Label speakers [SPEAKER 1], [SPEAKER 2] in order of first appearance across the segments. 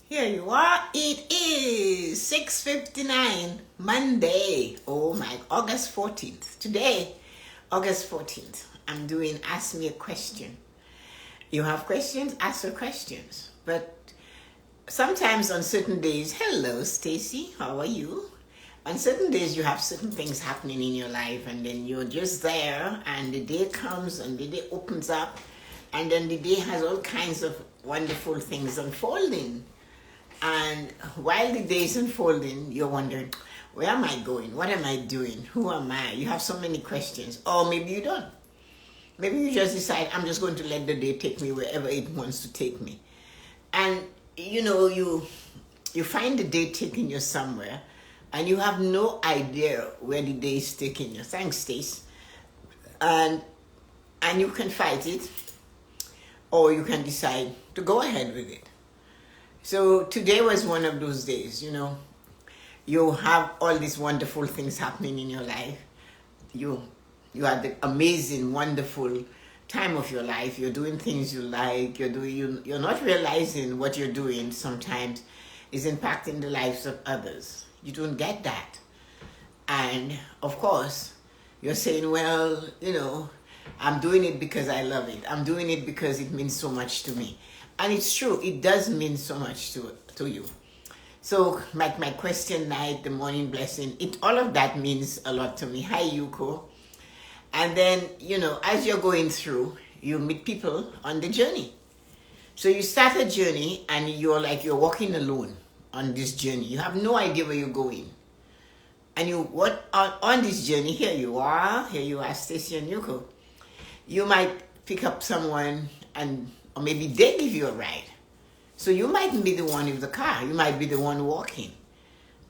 [SPEAKER 1] Here you are. It is 6:59 Monday. Oh my, August 14th. Today, August 14th. I'm doing Ask Me a Question. You have questions? Ask your questions. But sometimes on certain days, hello Stacy, how are you? On certain days you have certain things happening in your life and then you're just there and the day comes and the day opens up and then the day has all kinds of wonderful things unfolding. And while the day is unfolding, you're wondering, where am I going? What am I doing? Who am I? You have so many questions. Or maybe you don't. Maybe you just decide, I'm just going to let the day take me wherever it wants to take me. And, you find the day taking you somewhere, and you have no idea where the day is taking you. Thanks, Stace. And you can fight it, or you can decide to go ahead with it. So today was one of those days, you have all these wonderful things happening in your life. You have the amazing, wonderful time of your life. You're doing things you like. You're not realizing what you're doing sometimes is impacting the lives of others. You don't get that. And of course, you're saying, well, I'm doing it because I love it. I'm doing it because it means so much to me. And it's true, it does mean so much to you. So my question night, the morning blessing, all of that means a lot to me. Hi, Yuko. And then, as you're going through, you meet people on the journey. So you start a journey and you're walking alone on this journey. You have no idea where you're going. And on this journey, here you are, Stacy and Yuko. You might pick up someone or maybe they give you a ride. So you mightn't be the one in the car. You might be the one walking.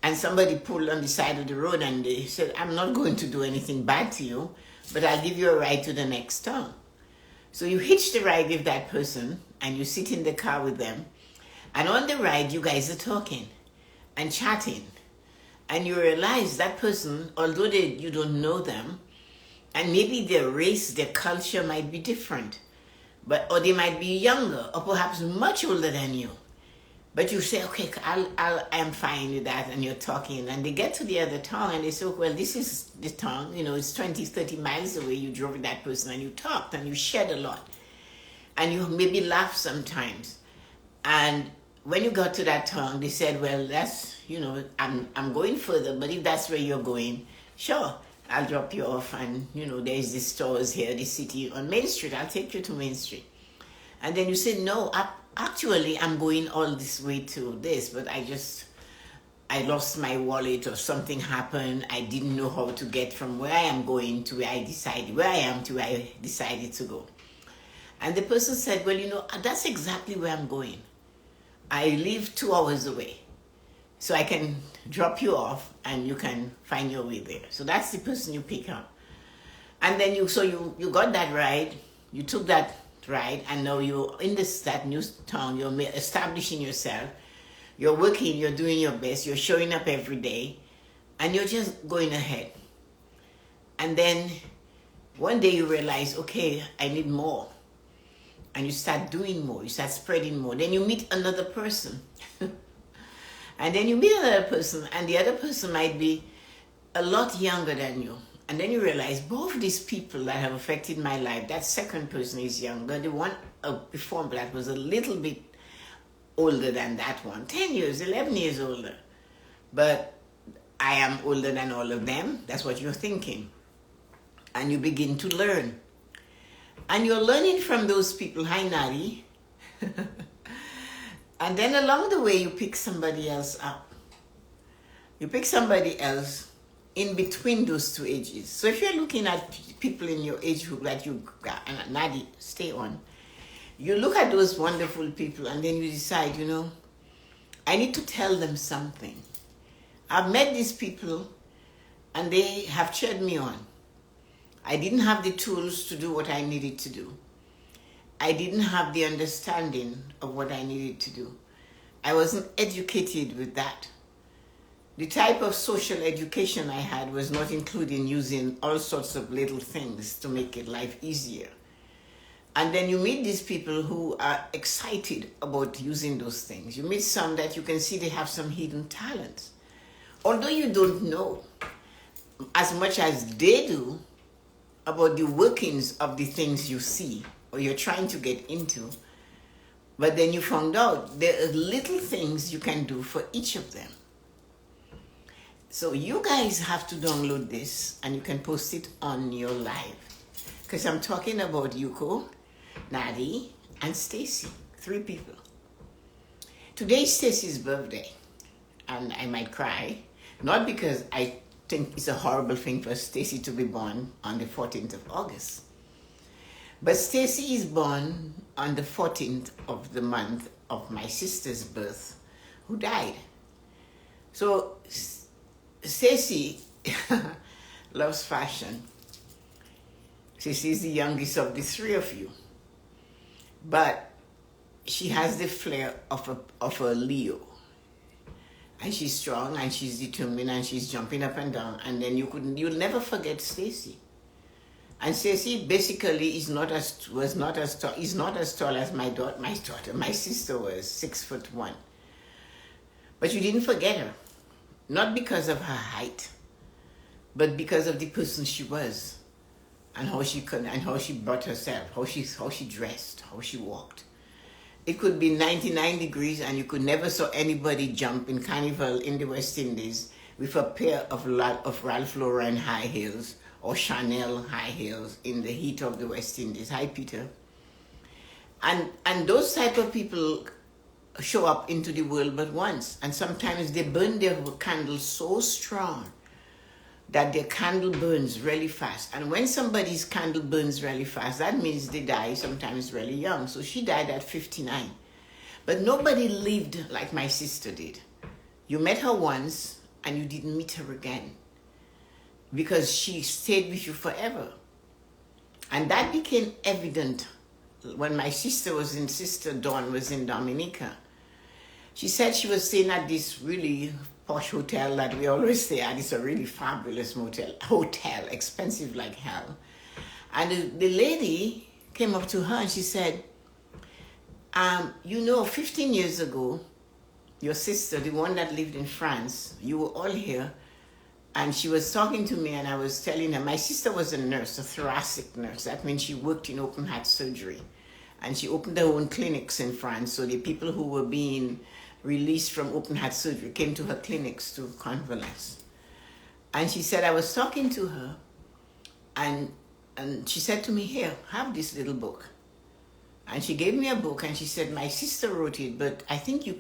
[SPEAKER 1] And somebody pulled on the side of the road and they said, I'm not going to do anything bad to you, but I'll give you a ride to the next town. So you hitch the ride with that person and you sit in the car with them. And on the ride, you guys are talking and chatting. And you realize that person, although you don't know them, and maybe their race, their culture might be different. Or they might be younger, or perhaps much older than you. But you say, okay, I'm fine with that, and you're talking. And they get to the other town, and they say, well, this is the town. It's 20, 30 miles away. You drove with that person, and you talked, and you shared a lot. And you maybe laughed sometimes. And when you got to that town, they said, well, that's, I'm going further, but if that's where you're going, sure. I'll drop you off and, there's these stores here, this city on Main Street. I'll take you to Main Street. And then you say, no, actually, I'm going all this way to this, but I lost my wallet or something happened. I didn't know how to get from where I am going to where I am to where I decided to go. And the person said, well, that's exactly where I'm going. I live 2 hours away. So I can drop you off and you can find your way there. So that's the person you pick up. And then you got that ride, you took that ride, and now you're in that new town, you're establishing yourself, you're working, you're doing your best, you're showing up every day, and you're just going ahead. And then one day you realize, okay, I need more. And you start doing more, you start spreading more. Then you meet another person. And then you meet another person, and the other person might be a lot younger than you. And then you realize both these people that have affected my life, that second person is younger. The one before that was a little bit older than that one, 10 years, 11 years older. But I am older than all of them. That's what you're thinking. And you begin to learn. And you're learning from those people. Hi, Nari. And then along the way, you pick somebody else up. You pick somebody else in between those two ages. So if you're looking at people in your age group that you got, and Nadi, stay on, you look at those wonderful people and then you decide, I need to tell them something. I've met these people and they have cheered me on. I didn't have the tools to do what I needed to do. I didn't have the understanding of what I needed to do. I wasn't educated with that. The type of social education I had was not including using all sorts of little things to make life easier. And then you meet these people who are excited about using those things. You meet some that you can see they have some hidden talents. Although you don't know as much as they do about the workings of the things you see or you're trying to get into, but then you found out there are little things you can do for each of them. So you guys have to download this and you can post it on your live. Because I'm talking about Yuko, Nadi, and Stacy. 3 people. Today is Stacy's birthday. And I might cry. Not because I think it's a horrible thing for Stacy to be born on the 14th of August. But Stacy is born on the 14th of the month of my sister's birth, who died. So Stacy loves fashion. She's the youngest of the 3 of you. But she has the flair of a Leo. And she's strong and she's determined and she's jumping up and down. And then you'll never forget Stacy. And Stacy basically is not as tall as my sister was, 6'1". But you didn't forget her. Not because of her height, but because of the person she was, and how she brought herself, how she dressed, how she walked. It could be 99 degrees, and you could never saw anybody jump in Carnival in the West Indies with a pair of Ralph Lauren high heels or Chanel high heels in the heat of the West Indies. Hi, Peter. And those type of people show up into the world but once, and sometimes they burn their candle so strong that their candle burns really fast. And when somebody's candle burns really fast, that means they die sometimes really young. So she died at 59. But nobody lived like my sister did. You met her once and you didn't meet her again because she stayed with you forever. And that became evident when my sister Dawn was in Dominica. She said she was staying at this really posh hotel that we always stay at. It's a really fabulous hotel, expensive like hell. And the lady came up to her and she said, 15 years ago, your sister, the one that lived in France, you were all here. And she was talking to me and I was telling her, my sister was a nurse, a thoracic nurse. That means she worked in open heart surgery. And she opened her own clinics in France. So the people who were being released from open heart surgery came to her clinics to convalesce. And she said, I was talking to her and she said to me, here, have this little book. And she gave me a book and she said, my sister wrote it, but I think you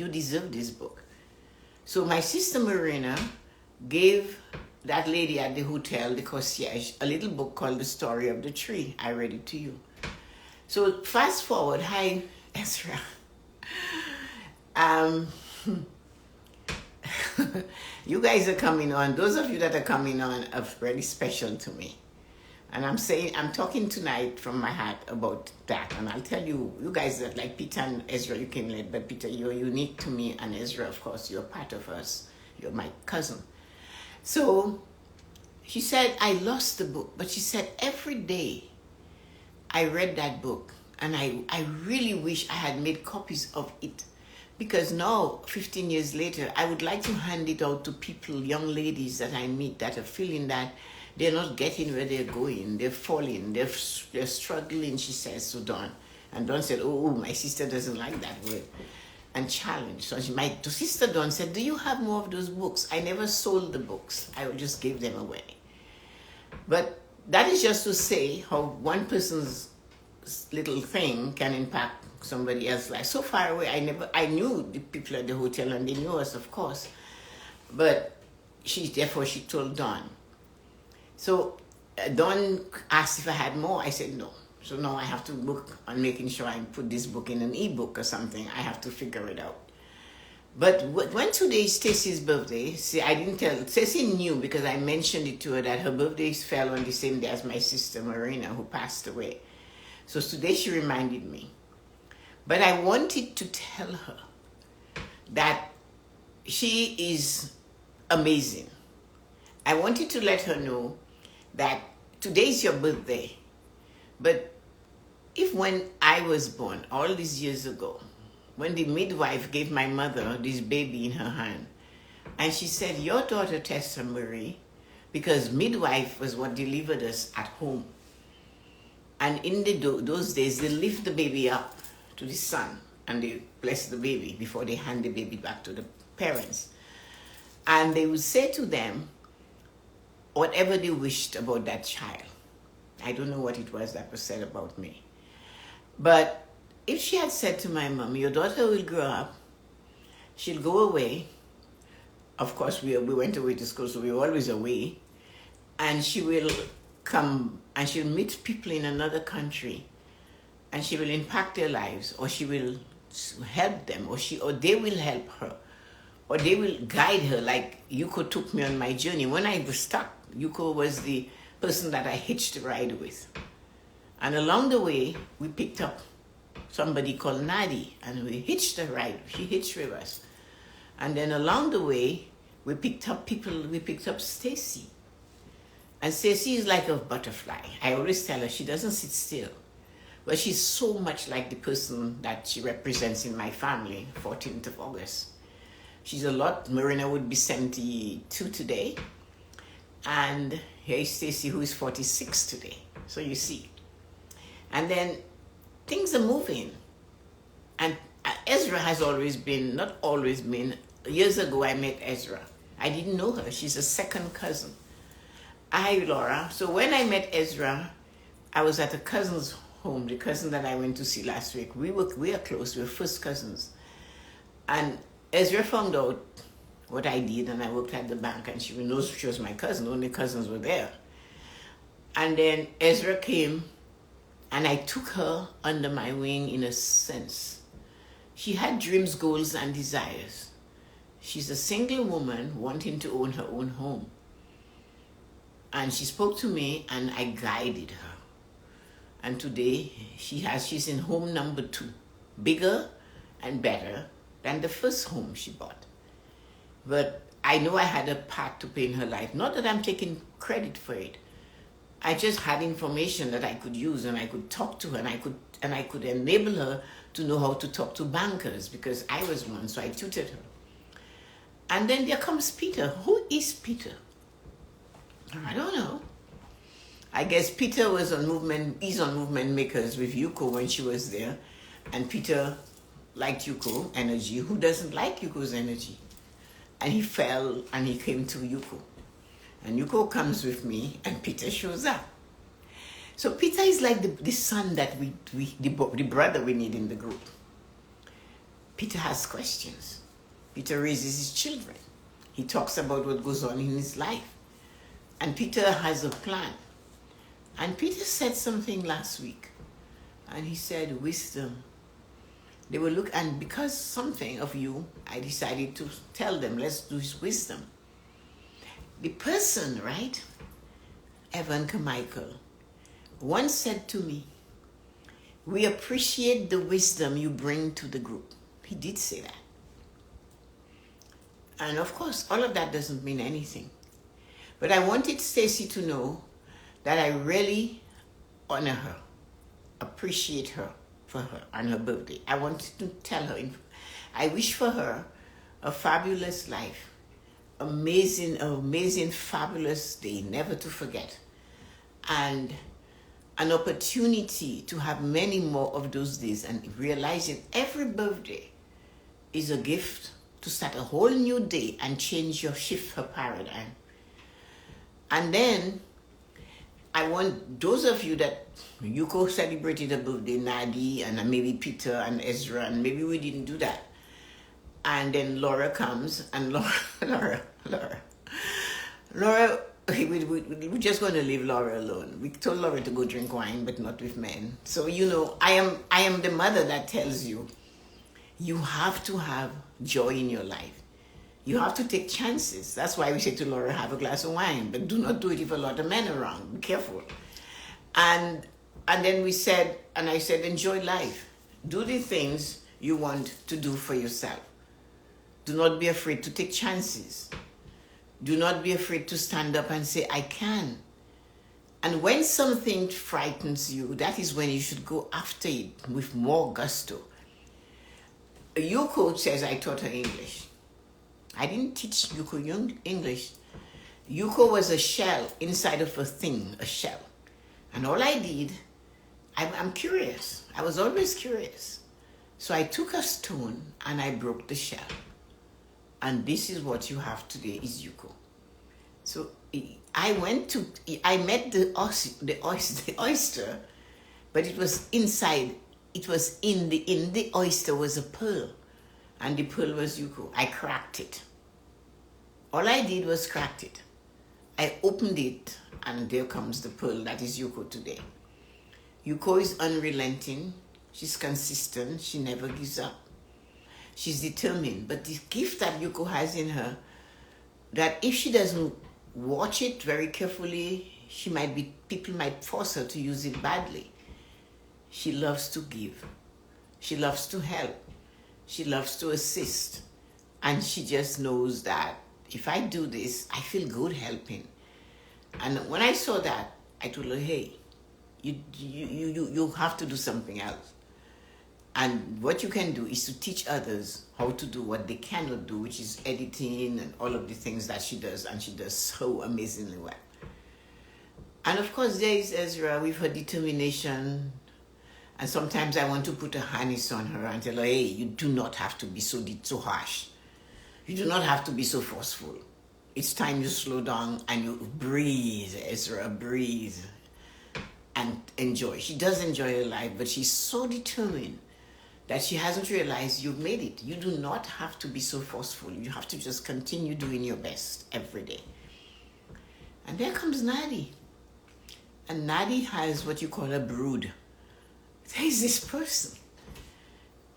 [SPEAKER 1] deserve this book. So my sister Marina gave that lady at the hotel, the concierge, a little book called The Story of the Tree. I read it to you. So fast forward, hi Ezra. You guys are coming on. Those of you that are coming on are really special to me. And I'm talking tonight from my heart about that. And I'll tell you, you guys are like Peter and Ezra, you came late, but Peter, you're unique to me, and Ezra, of course, you're part of us. You're my cousin. So she said, I lost the book, but she said every day I read that book, and I really wish I had made copies of it. Because now, 15 years later, I would like to hand it out to people, young ladies that I meet that are feeling that they're not getting where they're going. They're falling. They're struggling, she says to Dawn. And Dawn said, oh, my sister doesn't like that word. And challenge. So my sister Dawn said, do you have more of those books? I never sold the books. I just gave them away. But that is just to say how one person's little thing can impact somebody else's life. So far away, I knew the people at the hotel and they knew us, of course. But therefore she told Dawn. So Dawn asked if I had more. I said no. So now I have to work on making sure I put this book in an ebook or something. I have to figure it out. But when today is Stacy's birthday, see, I didn't tell. Stacy knew because I mentioned it to her that her birthday fell on the same day as my sister Marina, who passed away. So today she reminded me. But I wanted to tell her that she is amazing. I wanted to let her know that today is your birthday, but If when I was born, all these years ago, when the midwife gave my mother this baby in her hand, and she said, your daughter Tessa-Marie, because midwife was what delivered us at home. And in those days, they lift the baby up to the sun and they bless the baby before they hand the baby back to the parents. And they would say to them whatever they wished about that child. I don't know what it was that was said about me. But if she had said to my mom, your daughter will grow up, she'll go away. Of course, we went away to school, so we were always away. And she will come and she'll meet people in another country and she will impact their lives, or she will help them, or they will help her, or they will guide her, like Yuko took me on my journey. When I was stuck, Yuko was the person that I hitched a ride with. And along the way, we picked up somebody called Nadi, and we hitched a ride. She hitched with us. And then along the way, we picked up people. We picked up Stacy. And Stacy is like a butterfly. I always tell her she doesn't sit still. But she's so much like the person that she represents in my family, 14th of August. She's a lot. Marina would be 72 today. And here is Stacy, who is 46 today. So you see. And then things are moving. And Ezra has always been, not always been, years ago I met Ezra. I didn't know her. She's a second cousin. Hi, Laura. So when I met Ezra, I was at a cousin's home, the cousin that I went to see last week. We are close. We were first cousins. And Ezra found out what I did, and I worked at the bank, and she knows she was my cousin. Only cousins were there. And then Ezra came, and I took her under my wing in a sense. She had dreams, goals, and desires. She's a single woman wanting to own her own home. And she spoke to me, and I guided her. And today, she's in home number 2, bigger and better than the first home she bought. But I know I had a part to play in her life. Not that I'm taking credit for it. I just had information that I could use, and I could talk to her, and I could enable her to know how to talk to bankers, because I was one, so I tutored her. And then there comes Peter. Who is Peter? I don't know. I guess Peter was on Movement Makers with Yuko when she was there. And Peter liked Yuko energy. Who doesn't like Yuko's energy? And he fell and he came to Yuko. And Yuko comes with me and Peter shows up. So Peter is like the son that the brother we need in the group. Peter has questions. Peter raises his children. He talks about what goes on in his life. And Peter has a plan. And Peter said something last week. And he said, wisdom. They will look, and because something of you, I decided to tell them, let's do his wisdom. The person, right, Evan Carmichael, once said to me, we appreciate the wisdom you bring to the group. He did say that. And of course, all of that doesn't mean anything. But I wanted Stacy to know that I really honor her, appreciate her for her on her birthday. I wanted to tell her, I wish for her a fabulous life, amazing, fabulous day, never to forget, and an opportunity to have many more of those days, and realizing every birthday is a gift to start a whole new day and shift her paradigm. And then I want those of you that Yuko celebrated a birthday, Nadi, and maybe Peter and Ezra, and maybe we didn't do that. And then Laura comes, and Laura, we're just going to leave Laura alone. We told Laura to go drink wine, but not with men. So, I am the mother that tells you, you have to have joy in your life. You have to take chances. That's why we say to Laura, have a glass of wine, but do not do it if a lot of men are around. Be careful. And then I said, enjoy life. Do the things you want to do for yourself. Do not be afraid to take chances. Do not be afraid to stand up and say, I can. And when something frightens you, that is when you should go after it with more gusto. Yuko says I taught her English. I didn't teach Yuko English. Yuko was a shell inside of a thing, a shell. And all I did, I'm curious. I was always curious. So I took a stone and I broke the shell. And this is what you have today is Yuko. So I met the oyster, but it was inside. It was in the oyster was a pearl, and the pearl was Yuko. I cracked it. All I did was cracked it. I opened it, and there comes the pearl that is Yuko today. Yuko is unrelenting. She's consistent. She never gives up. She's determined. But the gift that Yuko has in her, that if she doesn't watch it very carefully, people might force her to use it badly. She loves to give. She loves to help. She loves to assist. And she just knows that if I do this, I feel good helping. And when I saw that, I told her, hey, you have to do something else. And what you can do is to teach others how to do what they cannot do, which is editing and all of the things that she does, and she does so amazingly well. And of course, there is Ezra with her determination. And sometimes I want to put a harness on her and tell her, hey, you do not have to be so harsh. You do not have to be so forceful. It's time you slow down and you breathe, Ezra, breathe and enjoy. She does enjoy her life, but she's so determined that she hasn't realized you've made it. You do not have to be so forceful. You have to just continue doing your best every day. And there comes Nadi. And Nadi has what you call a brood. There is this person.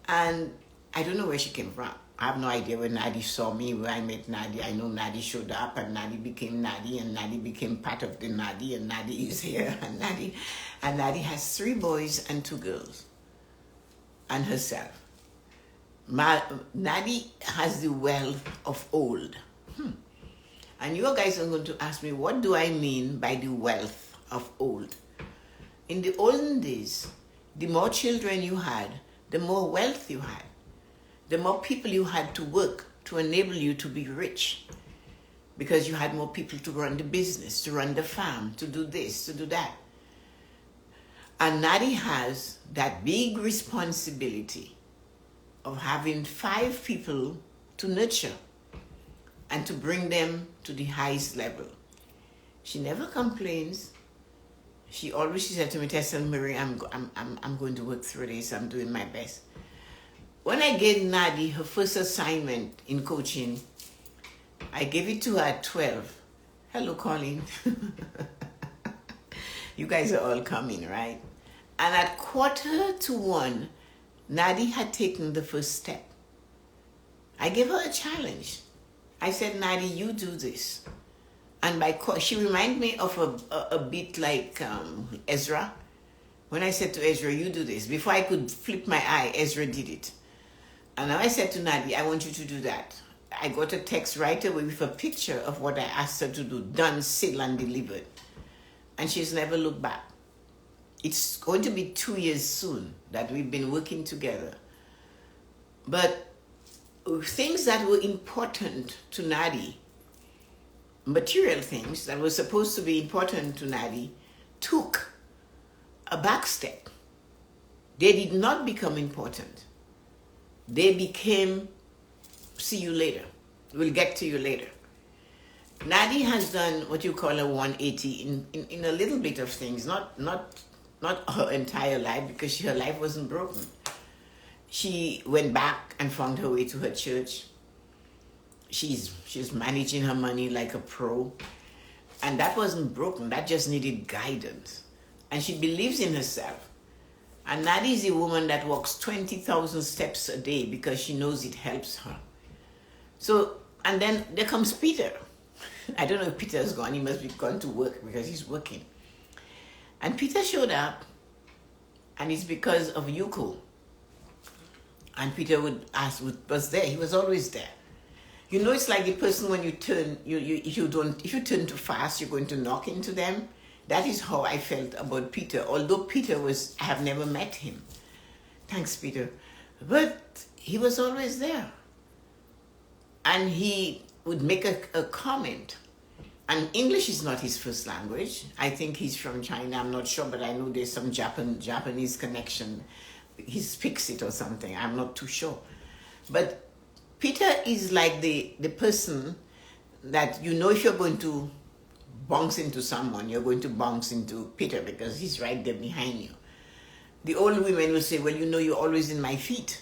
[SPEAKER 1] And I don't know where she came from. I have no idea where Nadi saw me, where I met Nadi. I know Nadi showed up and Nadi became Nadi and Nadi became part of the Nadi and Nadi is here and Nadi has 3 boys and 2 girls. And herself. Nadi has the wealth of old. And you guys are going to ask me, what do I mean by the wealth of old? In the olden days, the more children you had, the more wealth you had. The more people you had to work to enable you to be rich. Because you had more people to run the business, to run the farm, to do this, to do that. And Nadi has that big responsibility of having 5 people to nurture and to bring them to the highest level. She never complains. She said to me, Tessa-Marie, I'm going to work through this. I'm doing my best. When I gave Nadi her first assignment in coaching, I gave it to her at 12. Hello, Colin. You guys are all coming, right? And at 1:45, Nadi had taken the first step. I gave her a challenge. I said, Nadi, you do this. And she reminded me of a bit like Ezra. When I said to Ezra, you do this. Before I could flip my eye, Ezra did it. And now I said to Nadi, I want you to do that. I got a text right away with a picture of what I asked her to do. Done, sealed, and delivered. And she's never looked back. It's going to be 2 years soon that we've been working together. But things that were important to Nadi, material things that were supposed to be important to Nadi, took a back step. They did not become important. They became, see you later. We'll get to you later. Nadi has done what you call a 180 in a little bit of things, not her entire life, because her life wasn't broken. She went back and found her way to her church. She's managing her money like a pro. And that wasn't broken. That just needed guidance. And she believes in herself. And Nadi is a woman that walks 20,000 steps a day because she knows it helps her. So, and then there comes Peter. I don't know if Peter's gone. He must be gone to work because he's working. And Peter showed up, and it's because of Yuko. And Peter was there. He was always there. You know, it's like the person when you turn, if you turn too fast, you're going to knock into them. That is how I felt about Peter, although Peter was, I have never met him. Thanks, Peter. But he was always there. And he would make a comment. And English is not his first language. I think he's from China. I'm not sure, but I know there's some Japanese connection. He speaks it or something. I'm not too sure. But Peter is like the person that, you know, if you're going to bounce into someone, you're going to bounce into Peter because he's right there behind you. The old women will say, well, you know, you're always in my feet.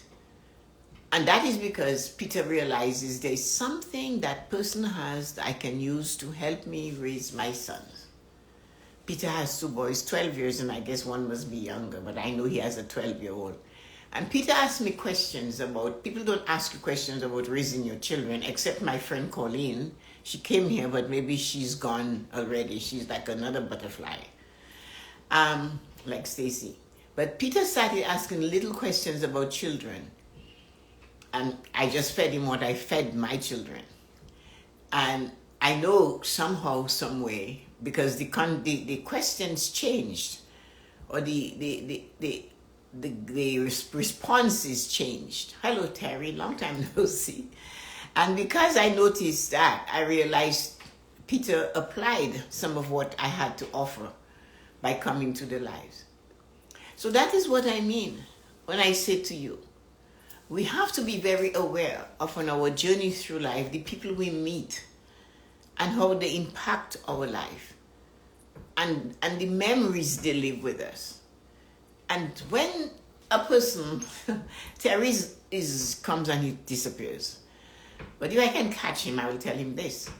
[SPEAKER 1] And that is because Peter realizes there's something that person has that I can use to help me raise my sons. Peter has 2 boys, 12 years, and I guess one must be younger, but I know he has a 12-year-old. And Peter asked me questions about, people don't ask you questions about raising your children, except my friend Colleen. She came here, but maybe she's gone already. She's like another butterfly, like Stacy. But Peter started asking little questions about children. And I just fed him what I fed my children. And I know somehow, some way, because the questions changed, or the responses changed. Hello, Terry, long time no see. And because I noticed that, I realized Peter applied some of what I had to offer by coming to the lives. So that is what I mean when I say to you, we have to be very aware of, on our journey through life, the people we meet and how they impact our life and the memories they live with us. And when a person, Terry comes and he disappears. But if I can catch him, I will tell him this.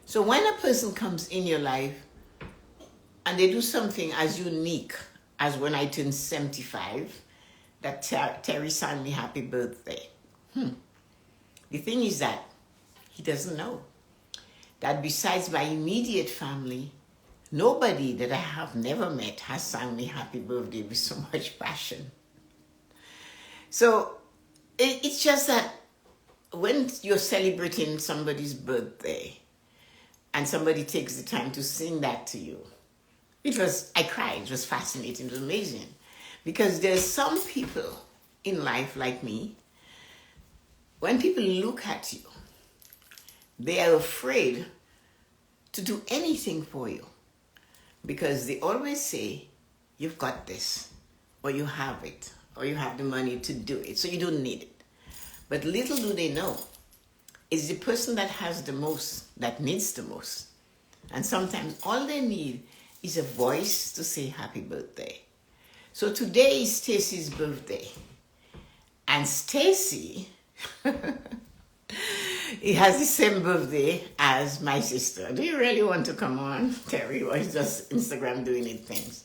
[SPEAKER 1] So when a person comes in your life and they do something as unique as when I turned 75, that Terry sang me happy birthday. The thing is that he doesn't know that besides my immediate family, nobody that I have never met has sang me happy birthday with so much passion. So it's just that when you're celebrating somebody's birthday and somebody takes the time to sing that to you, I cried, it was fascinating, it was amazing. Because there's some people in life like me, when people look at you, they are afraid to do anything for you because they always say, you've got this, or you have it, or you have the money to do it, so you don't need it. But little do they know, it's the person that has the most that needs the most. And sometimes all they need is a voice to say happy birthday. So today is Stacy's birthday. And Stacy, he has the same birthday as my sister. Do you really want to come on, Terry? Or is just Instagram doing its things?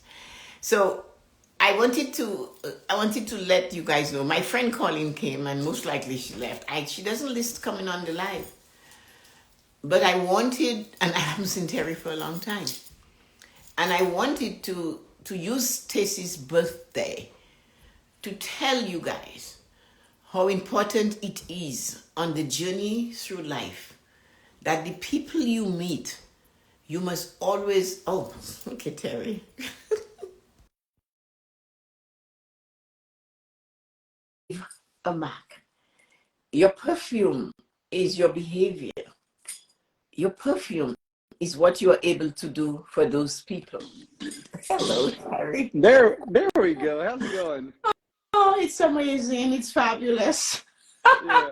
[SPEAKER 1] So I wanted to let you guys know. My friend Colleen came and most likely she left. She doesn't list coming on the live. But I wanted, and I haven't seen Terry for a long time. And I wanted to use Stacy's birthday to tell you guys how important it is on the journey through life that the people you meet, you must always, oh, okay, Terry. A mark. Your perfume is your behavior. Your perfume is what you are able to do for those people. Hello, Terry.
[SPEAKER 2] There we go. How's it going?
[SPEAKER 1] Oh, it's amazing. It's fabulous.
[SPEAKER 2] Yeah,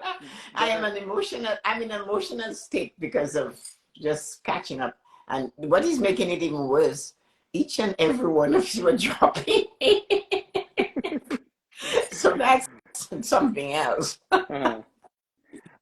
[SPEAKER 1] I'm in an emotional state because of just catching up. And what is making it even worse, each and every one of you are dropping. So that's something else.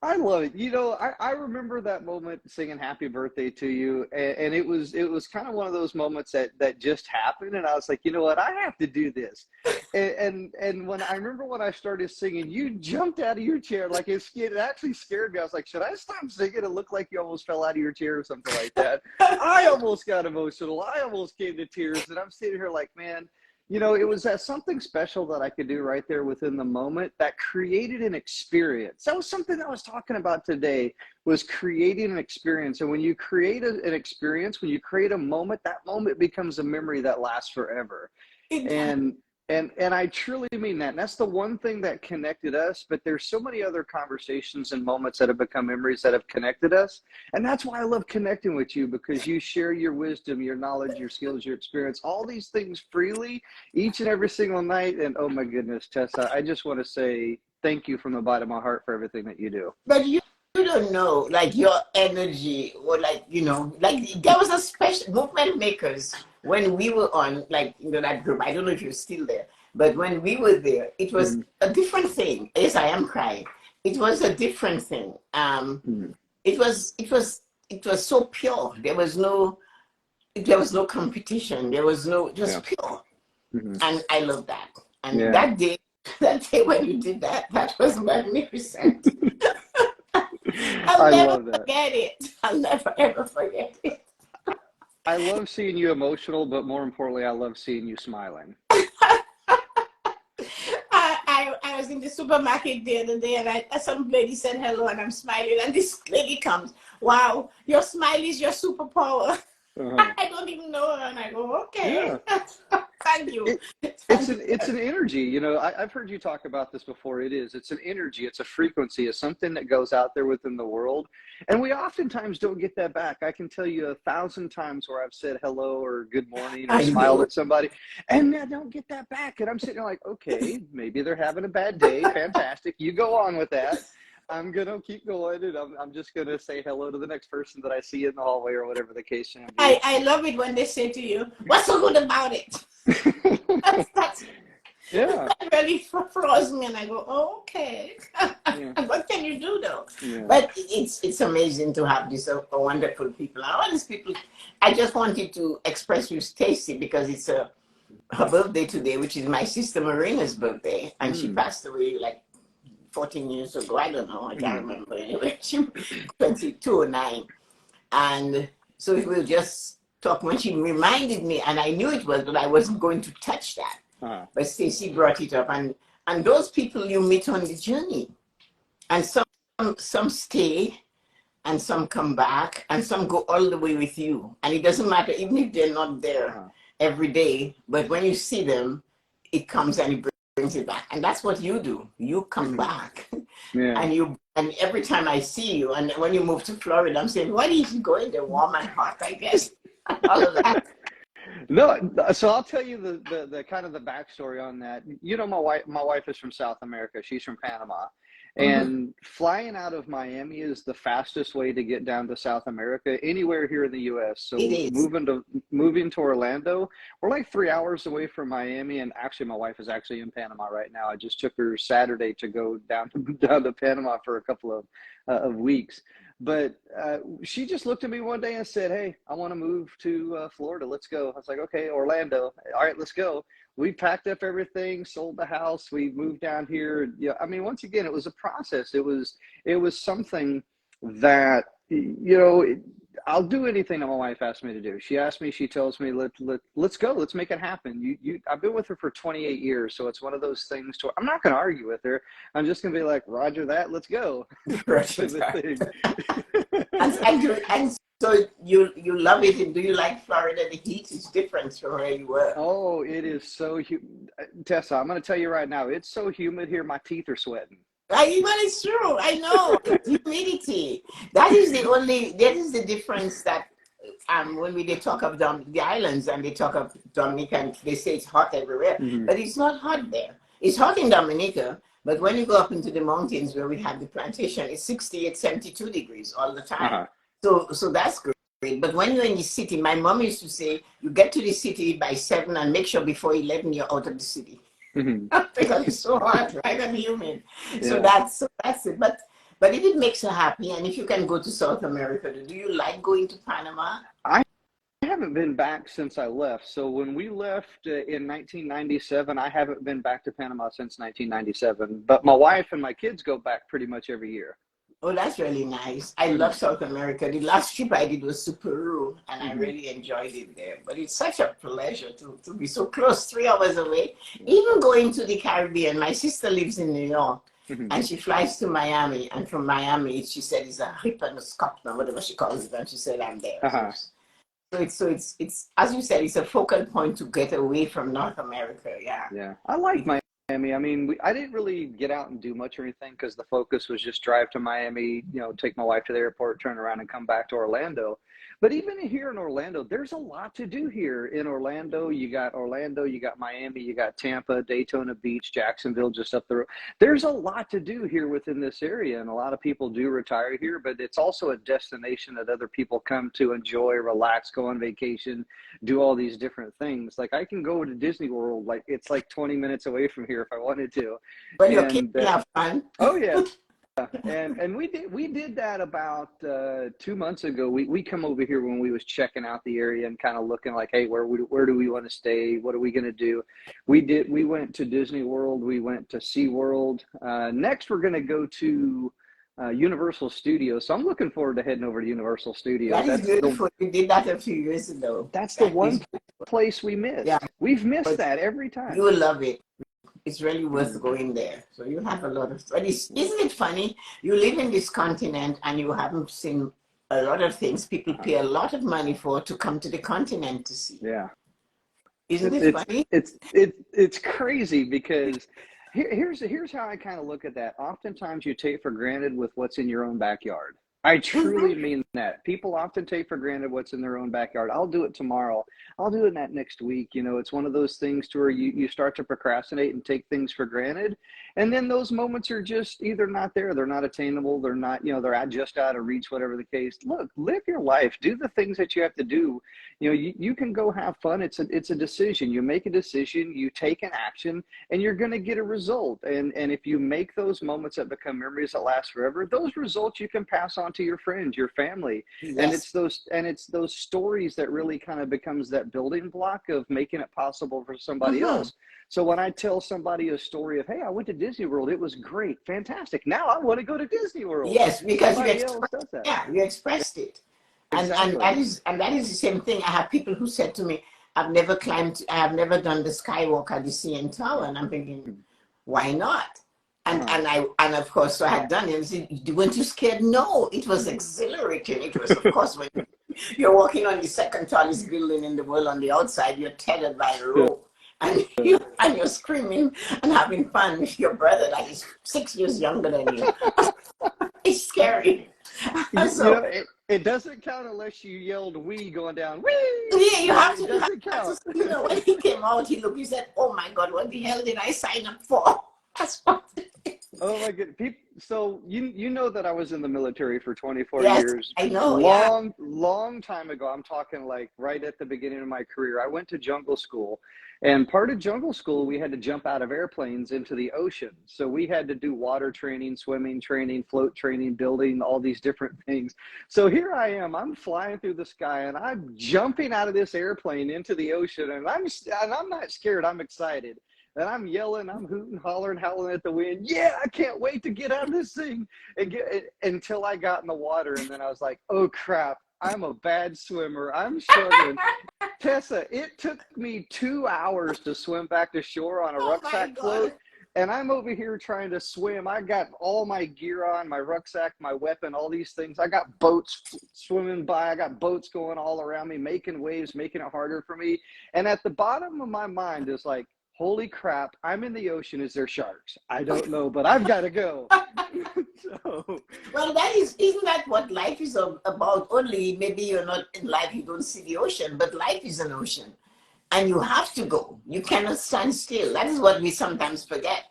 [SPEAKER 2] I love it. You know, I remember that moment singing happy birthday to you, and it was kind of one of those moments that just happened, and I was like, you know what, I have to do this. And when I remember when I started singing, you jumped out of your chair, like it actually scared me. I was like, should I stop singing? It looked like you almost fell out of your chair or something like that. I almost got emotional. I almost came to tears, and I'm sitting here like, man, You know, it was that something special that I could do right there within the moment that created an experience. That was something that I was talking about today, was creating an experience. And when you create an experience, when you create a moment, that moment becomes a memory that lasts forever.
[SPEAKER 1] It
[SPEAKER 2] And and I truly mean that. And that's the one thing that connected us, but there's so many other conversations and moments that have become memories that have connected us. And that's why I love connecting with you, because you share your wisdom, your knowledge, your skills, your experience, all these things freely each and every single night. And oh my goodness, Tessa, I just want to say thank you from the bottom of my heart for everything that you do.
[SPEAKER 1] But you don't know, like your energy, or like, like there was a special movement makers when we were on, like, that group. I don't know if you're still there, but when we were there, it was
[SPEAKER 2] Mm,
[SPEAKER 1] a different thing. Yes, I am crying. It was a different thing.
[SPEAKER 2] mm,
[SPEAKER 1] It was so pure. There was no competition. There was no,
[SPEAKER 2] yeah.
[SPEAKER 1] just pure.
[SPEAKER 2] Hmm.
[SPEAKER 1] And I love that. And
[SPEAKER 2] Yeah.
[SPEAKER 1] that day when you did that, that was magnificent. I'll
[SPEAKER 2] I
[SPEAKER 1] never
[SPEAKER 2] love that.
[SPEAKER 1] forget it. I'll never ever forget it.
[SPEAKER 2] I love seeing you emotional, but more importantly, I love seeing you smiling.
[SPEAKER 1] I was in the supermarket the other day, and some lady said hello, and I'm smiling, and this lady comes. Wow, your smile is your superpower.
[SPEAKER 2] Uh-huh.
[SPEAKER 1] I don't even know her, and I go, okay.
[SPEAKER 2] Yeah.
[SPEAKER 1] Thank you.
[SPEAKER 2] It,
[SPEAKER 1] Thank you.
[SPEAKER 2] it's an energy. You know, I've heard you talk about this before. It's an energy. It's a frequency. It's something that goes out there within the world, and we oftentimes don't get that back. I can tell you 1,000 times where I've said hello or good morning or
[SPEAKER 1] I
[SPEAKER 2] smiled
[SPEAKER 1] know.
[SPEAKER 2] at somebody, and I don't get that back. And I'm sitting there like, okay, maybe they're having a bad day. Fantastic. You go on with that. I'm gonna keep going, and I'm just gonna say hello to the next person that I see in the hallway or whatever the case may be.
[SPEAKER 1] I love it when they say to you, "What's so good about it?" That's
[SPEAKER 2] Yeah,
[SPEAKER 1] that really floors me, and I go, oh, okay.
[SPEAKER 2] yeah,
[SPEAKER 1] What can you do though?
[SPEAKER 2] yeah.
[SPEAKER 1] But it's amazing to have these wonderful people. And all these people, I just wanted to express with Stacy, because it's her birthday today, which is my sister Marina's birthday, and she
[SPEAKER 2] Mm,
[SPEAKER 1] passed away like 14 years ago. I don't know, I can't
[SPEAKER 2] mm,
[SPEAKER 1] remember. Anyway, she 2209, and so we were just talking when she reminded me, and I knew it was, but I wasn't going to touch that. But Stacey brought it up, and those people you meet on the journey, and some stay, and some come back, and some go all the way with you, and it doesn't matter even if they're not there
[SPEAKER 2] uh-huh.
[SPEAKER 1] every day, but when you see them, it comes and it brings it back, and that's what you do. You come
[SPEAKER 2] Hmm.
[SPEAKER 1] back,
[SPEAKER 2] Yeah.
[SPEAKER 1] and every time I see you, and when you move to Florida, I'm saying, what is going there, warm and hot, I guess, all of that.
[SPEAKER 2] No, so I'll tell you the kind of the backstory on that. You know, my wife is from South America. She's from Panama.
[SPEAKER 1] Mhm.
[SPEAKER 2] And flying out of Miami is the fastest way to get down to South America, anywhere here in the US.
[SPEAKER 1] It
[SPEAKER 2] So
[SPEAKER 1] is.
[SPEAKER 2] moving to Orlando, we're like 3 hours away from Miami. And actually my wife is actually in Panama right now. I just took her Saturday to go down down to Panama for a couple of weeks. But she just looked at me one day and said, "Hey, I want to move to Florida. Let's go." I was like, "Okay, Orlando. All right, let's go." We packed up everything, sold the house. We moved down here. Yeah, I mean, once again, it was a process. It was something that I'll do anything that my wife asks me to do. She asks me. She tells me, let's go. Let's make it happen." I've been with her for 28 years, so it's one of those things. I'm not going to argue with her. I'm just going to be like, "Roger that. Let's go." Type of thing.
[SPEAKER 1] And so you love it. And do you like Florida? The heat is different from where you were.
[SPEAKER 2] Oh, it is so Tessa, I'm going to tell you right now, it's so humid here, my teeth are sweating.
[SPEAKER 1] Well, it's true. I know. Humidity. That is the difference that when they talk of the islands, and they talk of Dominica, and they say it's hot everywhere.
[SPEAKER 2] Hmm.
[SPEAKER 1] But it's not hot there. It's hot in Dominica, but when you go up into the mountains where we have the plantation, it's 68, 72 degrees all the time.
[SPEAKER 2] Uh-huh.
[SPEAKER 1] So that's great. But when you're in the city, my mom used to say, you get to the city by 7, and make sure before 11 you're out of the city.
[SPEAKER 2] Hmm.
[SPEAKER 1] Because it's so hot, right, and humid. So
[SPEAKER 2] Yeah.
[SPEAKER 1] that's it. But if it makes you happy, and if you can go to South America, do you like going to Panama?
[SPEAKER 2] I haven't been back since I left. So when we left in 1997, I haven't been back to Panama since 1997. But my wife and my kids go back pretty much every year.
[SPEAKER 1] Oh, that's really nice. I love South America. The last trip I did was to Peru, and I
[SPEAKER 2] Mm-hmm.
[SPEAKER 1] really enjoyed it there. But it's such a pleasure to be so close, 3 hours away.
[SPEAKER 2] Yeah.
[SPEAKER 1] Even going to the Caribbean, my sister lives in New York,
[SPEAKER 2] Mm-hmm.
[SPEAKER 1] and she flies to Miami. And from Miami, she said it's a hip and a Scotland, whatever she calls it. And she said, I'm there.
[SPEAKER 2] Uh-huh.
[SPEAKER 1] So it's as you said, it's a focal point to get away from North America. Yeah.
[SPEAKER 2] Yeah, I like Miami. I mean, I didn't really get out and do much or anything because the focus was just drive to Miami, take my wife to the airport, turn around and come back to Orlando. But even here in Orlando, there's a lot to do here in Orlando. You got Miami, you got Tampa, Daytona Beach, Jacksonville, just up the road. There's a lot to do here within this area, and a lot of people do retire here, but it's also a destination that other people come to enjoy, relax, go on vacation, do all these different things. Like I can go to Disney World, like it's like 20 minutes away from here if I wanted to.
[SPEAKER 1] When your kids
[SPEAKER 2] And
[SPEAKER 1] have fun.
[SPEAKER 2] oh yeah. And we did that about 2 months ago. We come over here when we was checking out the area and kind of looking like, hey, where do we want to stay? What are we gonna do? We went to Disney World. We went to SeaWorld. Next, we're gonna go to Universal Studios. So I'm looking forward to heading over to Universal Studios.
[SPEAKER 1] That is beautiful. We did that a few years ago.
[SPEAKER 2] That's the
[SPEAKER 1] That
[SPEAKER 2] one
[SPEAKER 1] is,
[SPEAKER 2] place we missed.
[SPEAKER 1] yeah,
[SPEAKER 2] We've missed
[SPEAKER 1] but
[SPEAKER 2] that every time.
[SPEAKER 1] you will love it. It's really
[SPEAKER 2] Mm-hmm.
[SPEAKER 1] worth going there. So you have a lot of, but isn't it funny? You live in this continent and you haven't seen a lot of things people pay a lot of money for to come to the continent to see.
[SPEAKER 2] Yeah.
[SPEAKER 1] Isn't
[SPEAKER 2] It's
[SPEAKER 1] it funny?
[SPEAKER 2] it's crazy because here's how I kind of look at that. Oftentimes you take for granted with what's in your own backyard. I truly
[SPEAKER 1] Mhm.
[SPEAKER 2] mean that. People often take for granted what's in their own backyard. I'll do it tomorrow. I'll do it that next week. It's one of those things to where you start to procrastinate and take things for granted. And then those moments are just either not there, they're not attainable, they're not, they're just out of reach, whatever the case. Look, live your life, do the things that you have to do. You can go have fun. It's a decision. You make a decision, you take an action, and you're going to get a result. And if you make those moments that become memories that last forever, those results you can pass on to your friends, your family. And
[SPEAKER 1] Yes.
[SPEAKER 2] it's those stories that really kind of becomes that building block of making it possible for somebody
[SPEAKER 1] Mhm.
[SPEAKER 2] else. So when I tell somebody a story of, hey, I went to Disney World, it was great, fantastic. Now I want to go to Disney World.
[SPEAKER 1] Yes, because
[SPEAKER 2] Somebody else does that.
[SPEAKER 1] you expressed it. And
[SPEAKER 2] Exactly.
[SPEAKER 1] that is the same thing. I have people who said to me, I have never done the skywalk at the CN Tower. And I'm thinking, why not?
[SPEAKER 2] Uh-huh.
[SPEAKER 1] And of course, so I had done it. And said, weren't you scared? No, it was exhilarating. It was, of course, when you're walking on the second tallest building in the world on the outside, you're tethered by a
[SPEAKER 2] Yeah.
[SPEAKER 1] rope. And you're screaming and having fun with your brother that is 6 years younger than you. It's scary. So
[SPEAKER 2] It doesn't count unless you yelled "wee" going down. Wee!
[SPEAKER 1] yeah, you have to.
[SPEAKER 2] It
[SPEAKER 1] You have
[SPEAKER 2] doesn't count.
[SPEAKER 1] to. When he came out, he said, "Oh my God, what the hell did I sign up for?" That's what.
[SPEAKER 2] Oh my goodness. So you know that I was in the military for 24
[SPEAKER 1] Yes,
[SPEAKER 2] years.
[SPEAKER 1] I know. Yeah.
[SPEAKER 2] Long time ago. I'm talking like right at the beginning of my career. I went to jungle school, and part of jungle school, we had to jump out of airplanes into the ocean. So we had to do water training, swimming training, float training, building, all these different things. So here I am. I'm flying through the sky, and I'm jumping out of this airplane into the ocean, and I'm not scared. I'm excited. And I'm yelling, I'm hooting, hollering, howling at the wind. Yeah, I can't wait to get out of this thing and until I got in the water. And then I was like, oh crap, I'm a bad swimmer. I'm struggling. Tessa, it took me 2 hours to swim back to shore on a
[SPEAKER 1] Oh my
[SPEAKER 2] rucksack
[SPEAKER 1] God.
[SPEAKER 2] float. And I'm over here trying to swim. I got all my gear on, my rucksack, my weapon, all these things. I got boats swimming by. I got boats going all around me, making waves, making it harder for me. And at the bottom of my mind is like, holy crap, I'm in the ocean. Is there sharks? I don't know, but I've got to go. So,
[SPEAKER 1] Well, isn't that what life is about? Only maybe you're not in life, you don't see the ocean, but life is an ocean. And you have to go. You cannot stand still. That is what we sometimes forget.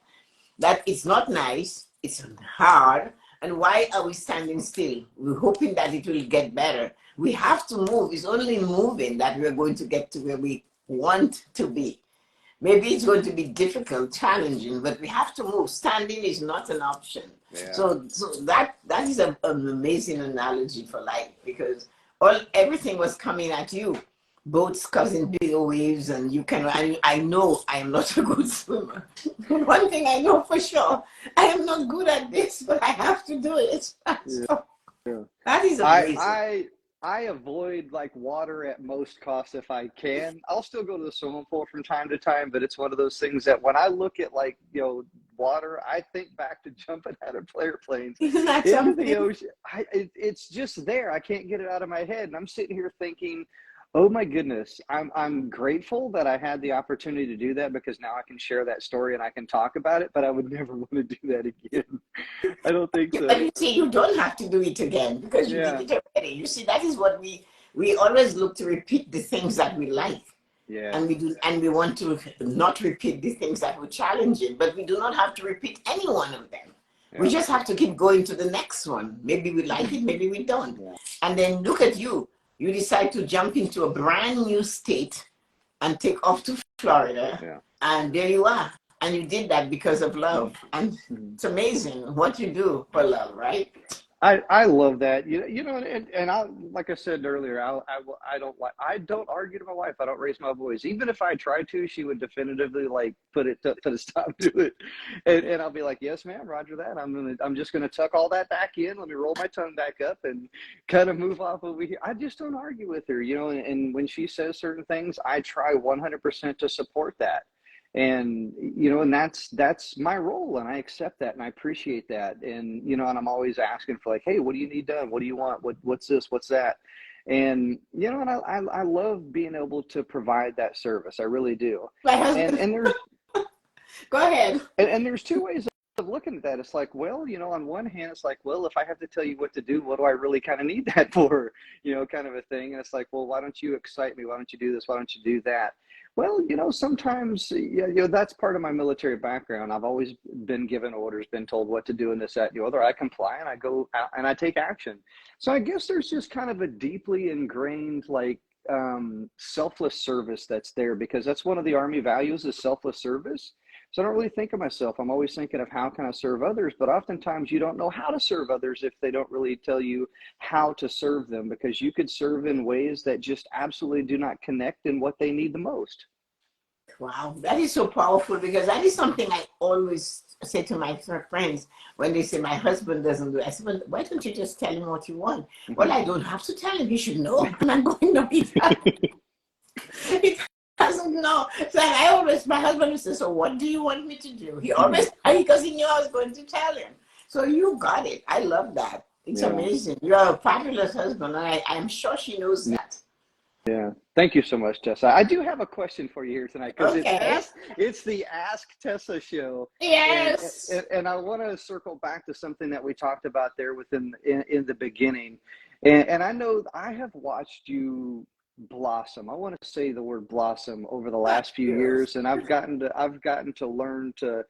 [SPEAKER 1] That it's not nice, it's hard. And why are we standing still? We're hoping that it will get better. We have to move. It's only moving that we're going to get to where we want to be. Maybe it's going to be difficult, challenging, but we have to move. Standing is not an option.
[SPEAKER 2] yeah.
[SPEAKER 1] So that is an amazing analogy for life because everything was coming at you. boats causing bigger waves, and you can. I know I am not a good swimmer. One thing I know for sure, I am not good at this, but I have to do it.
[SPEAKER 2] Yeah.
[SPEAKER 1] So
[SPEAKER 2] Yeah.
[SPEAKER 1] that is
[SPEAKER 2] I
[SPEAKER 1] amazing.
[SPEAKER 2] I I avoid like water at most costs if I can. I'll still go to the swimming pool from time to time, but it's one of those things that when I look at like, water, I think back to jumping out of airplanes
[SPEAKER 1] Isn't that
[SPEAKER 2] into the
[SPEAKER 1] something?
[SPEAKER 2] ocean. It's just there. I can't get it out of my head. And I'm sitting here thinking, oh my goodness, I'm grateful that I had the opportunity to do that because now I can share that story and I can talk about it, but I would never want to do that again. I don't think
[SPEAKER 1] But
[SPEAKER 2] so.
[SPEAKER 1] you see, you don't have to do it again because you did
[SPEAKER 2] Yeah.
[SPEAKER 1] it already. You see, that is what we always look to repeat the things that we like. And
[SPEAKER 2] Yes.
[SPEAKER 1] we do, and we want to not repeat the things that were challenging, but we do not have to repeat any one of them. We
[SPEAKER 2] Yeah.
[SPEAKER 1] just have to keep going to the next one. Maybe we like it, maybe we don't.
[SPEAKER 2] Yeah.
[SPEAKER 1] And then look at you. You decide to jump into a brand new state and take off to Florida.
[SPEAKER 2] Yeah.
[SPEAKER 1] And there you are. And you did that because of love. And
[SPEAKER 2] Mhm.
[SPEAKER 1] it's amazing what you do for love, right?
[SPEAKER 2] I love that. And I, like I said earlier, I don't argue to my wife. I don't raise my voice. Even if I try to, she would definitively like put a stop to it. And I'll be like, yes, ma'am, Roger that. I'm just gonna tuck all that back in. Let me roll my tongue back up and kind of move off over here. I just don't argue with her, and when she says certain things, I try 100% to support that. And that's my role, and I accept that and I appreciate that. And I'm always asking for like, hey, what do you need done? What do you want? What's this? What's that? And I love being able to provide that service. I really do.
[SPEAKER 1] My
[SPEAKER 2] and
[SPEAKER 1] husband,
[SPEAKER 2] and there's
[SPEAKER 1] go ahead.
[SPEAKER 2] and there's two ways of looking at that. It's like, well, on one hand, it's like, well, if I have to tell you what to do, what do I really kind of need that for? Kind of a thing. And it's like, well, why don't you excite me? Why don't you do this? Why don't you do that? Well, sometimes, that's part of my military background. I've always been given orders, been told what to do in this, that, and the other. I comply and I go out and I take action. So I guess there's just kind of a deeply ingrained, like, selfless service that's there, because that's one of the Army values is selfless service. So I don't really think of myself. I'm always thinking of how can I serve others, but oftentimes you don't know how to serve others if they don't really tell you how to serve them, because you could serve in ways that just absolutely do not connect in what they need the most.
[SPEAKER 1] Wow, that is so powerful because that is something I always say to my friends when they say my husband doesn't do it. I say, well, why don't you just tell him what you want? Well,
[SPEAKER 2] Mhm.
[SPEAKER 1] I don't have to tell him. He should know. I'm not going to be that. He doesn't know. So I always, my husband would say, so what do you want me to do? He
[SPEAKER 2] Mhm.
[SPEAKER 1] always, because he knew I was going to tell him. So you got it. I love that. It's
[SPEAKER 2] Yeah.
[SPEAKER 1] amazing. You're a fabulous husband, and I'm sure she knows that.
[SPEAKER 2] Yeah. Thank you so much, Tessa. I do have a question for you here tonight because
[SPEAKER 1] Okay.
[SPEAKER 2] it's the Ask Tessa show. And
[SPEAKER 1] Yes.
[SPEAKER 2] and I want to circle back to something that we talked about there in the beginning. And I know I have watched you blossom. I want to say the word blossom over the
[SPEAKER 1] Thank
[SPEAKER 2] last few
[SPEAKER 1] you.
[SPEAKER 2] years, and I've gotten to learn to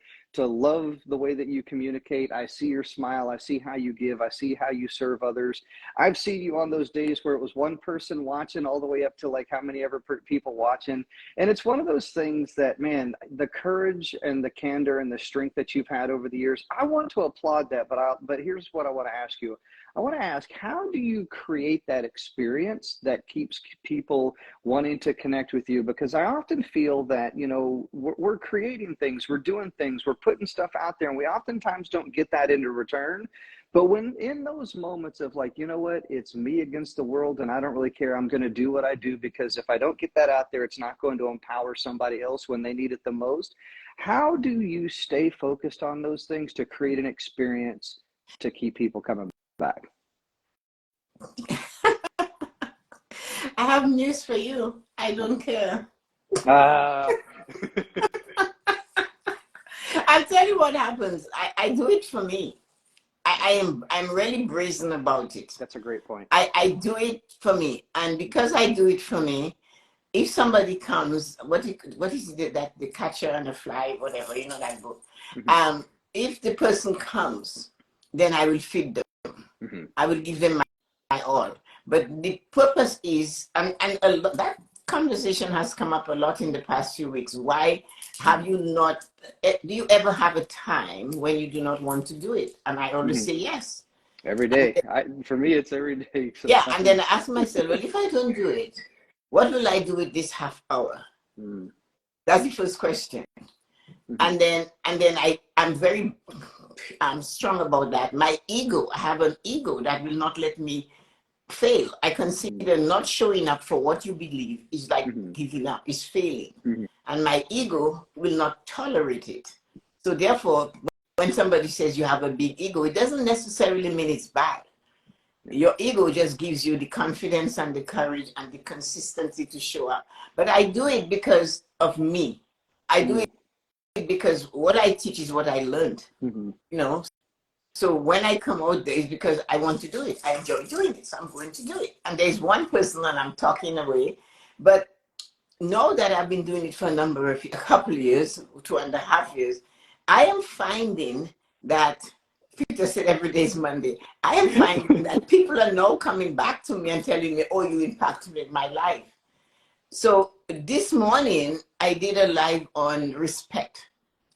[SPEAKER 2] love the way that you communicate. I see your smile, I see how you give, I see how you serve others. I've seen you on those days where it was one person watching all the way up to like how many ever people watching. And it's one of those things that, man, the courage and the candor and the strength that you've had over the years, I want to applaud that. But here's what I want to ask you. I want to ask, how do you create that experience that keeps people wanting to connect with you? Because I often feel that, we're creating things, we're doing things, we're putting stuff out there, and we oftentimes don't get that into return. But when in those moments of like, you know what, it's me against the world and I don't really care, I'm going to do what I do, because if I don't get that out there, it's not going to empower somebody else when they need it the most. How do you stay focused on those things to create an experience to keep people coming back?
[SPEAKER 1] I have news for you. I don't care.
[SPEAKER 2] Uh,
[SPEAKER 1] I'll tell you what happens. I do it for me. I'm really brazen about it.
[SPEAKER 2] that's a great point.
[SPEAKER 1] I do it for me. And because I do it for me, if somebody comes, what is it that the catcher and the fly, whatever, that book.
[SPEAKER 2] Hmm.
[SPEAKER 1] If the person comes, then I will feed them.
[SPEAKER 2] Hmm.
[SPEAKER 1] I will give them my all. But the purpose is, and that conversation has come up a lot in the past few weeks. Why have you not, do you ever have a time when you do not want to do it? And I always
[SPEAKER 2] Hmm.
[SPEAKER 1] say yes.
[SPEAKER 2] Every
[SPEAKER 1] And
[SPEAKER 2] day. For me, it's every day
[SPEAKER 1] yeah, and then
[SPEAKER 2] sometimes.
[SPEAKER 1] I ask myself, well, if I don't do it, What will I do with this half hour?
[SPEAKER 2] Mm-hmm.
[SPEAKER 1] That's the first question.
[SPEAKER 2] Mm-hmm.
[SPEAKER 1] I'm strong about that. My ego, I have an ego that will not let me fail. I consider not showing up for what you believe is like
[SPEAKER 2] Mm-hmm.
[SPEAKER 1] giving up, is failing.
[SPEAKER 2] Mm-hmm.
[SPEAKER 1] And my ego will not tolerate it. So therefore, when somebody says you have a big ego, it doesn't necessarily mean it's bad. Your ego just gives you the confidence and the courage and the consistency to show up. But I do it because of me. I do it because what I teach is what I learned,
[SPEAKER 2] Mm-hmm.
[SPEAKER 1] you know. So when I come out there, it's because I want to do it. I enjoy doing it, so I'm going to do it. And there's one person, and I'm talking away, but know that I've been doing it for a couple of years, 2.5 years. I am finding that Peter said every day is Monday. I am finding that people are now coming back to me and telling me, "Oh, you impacted my life." So this morning I did a live on respect.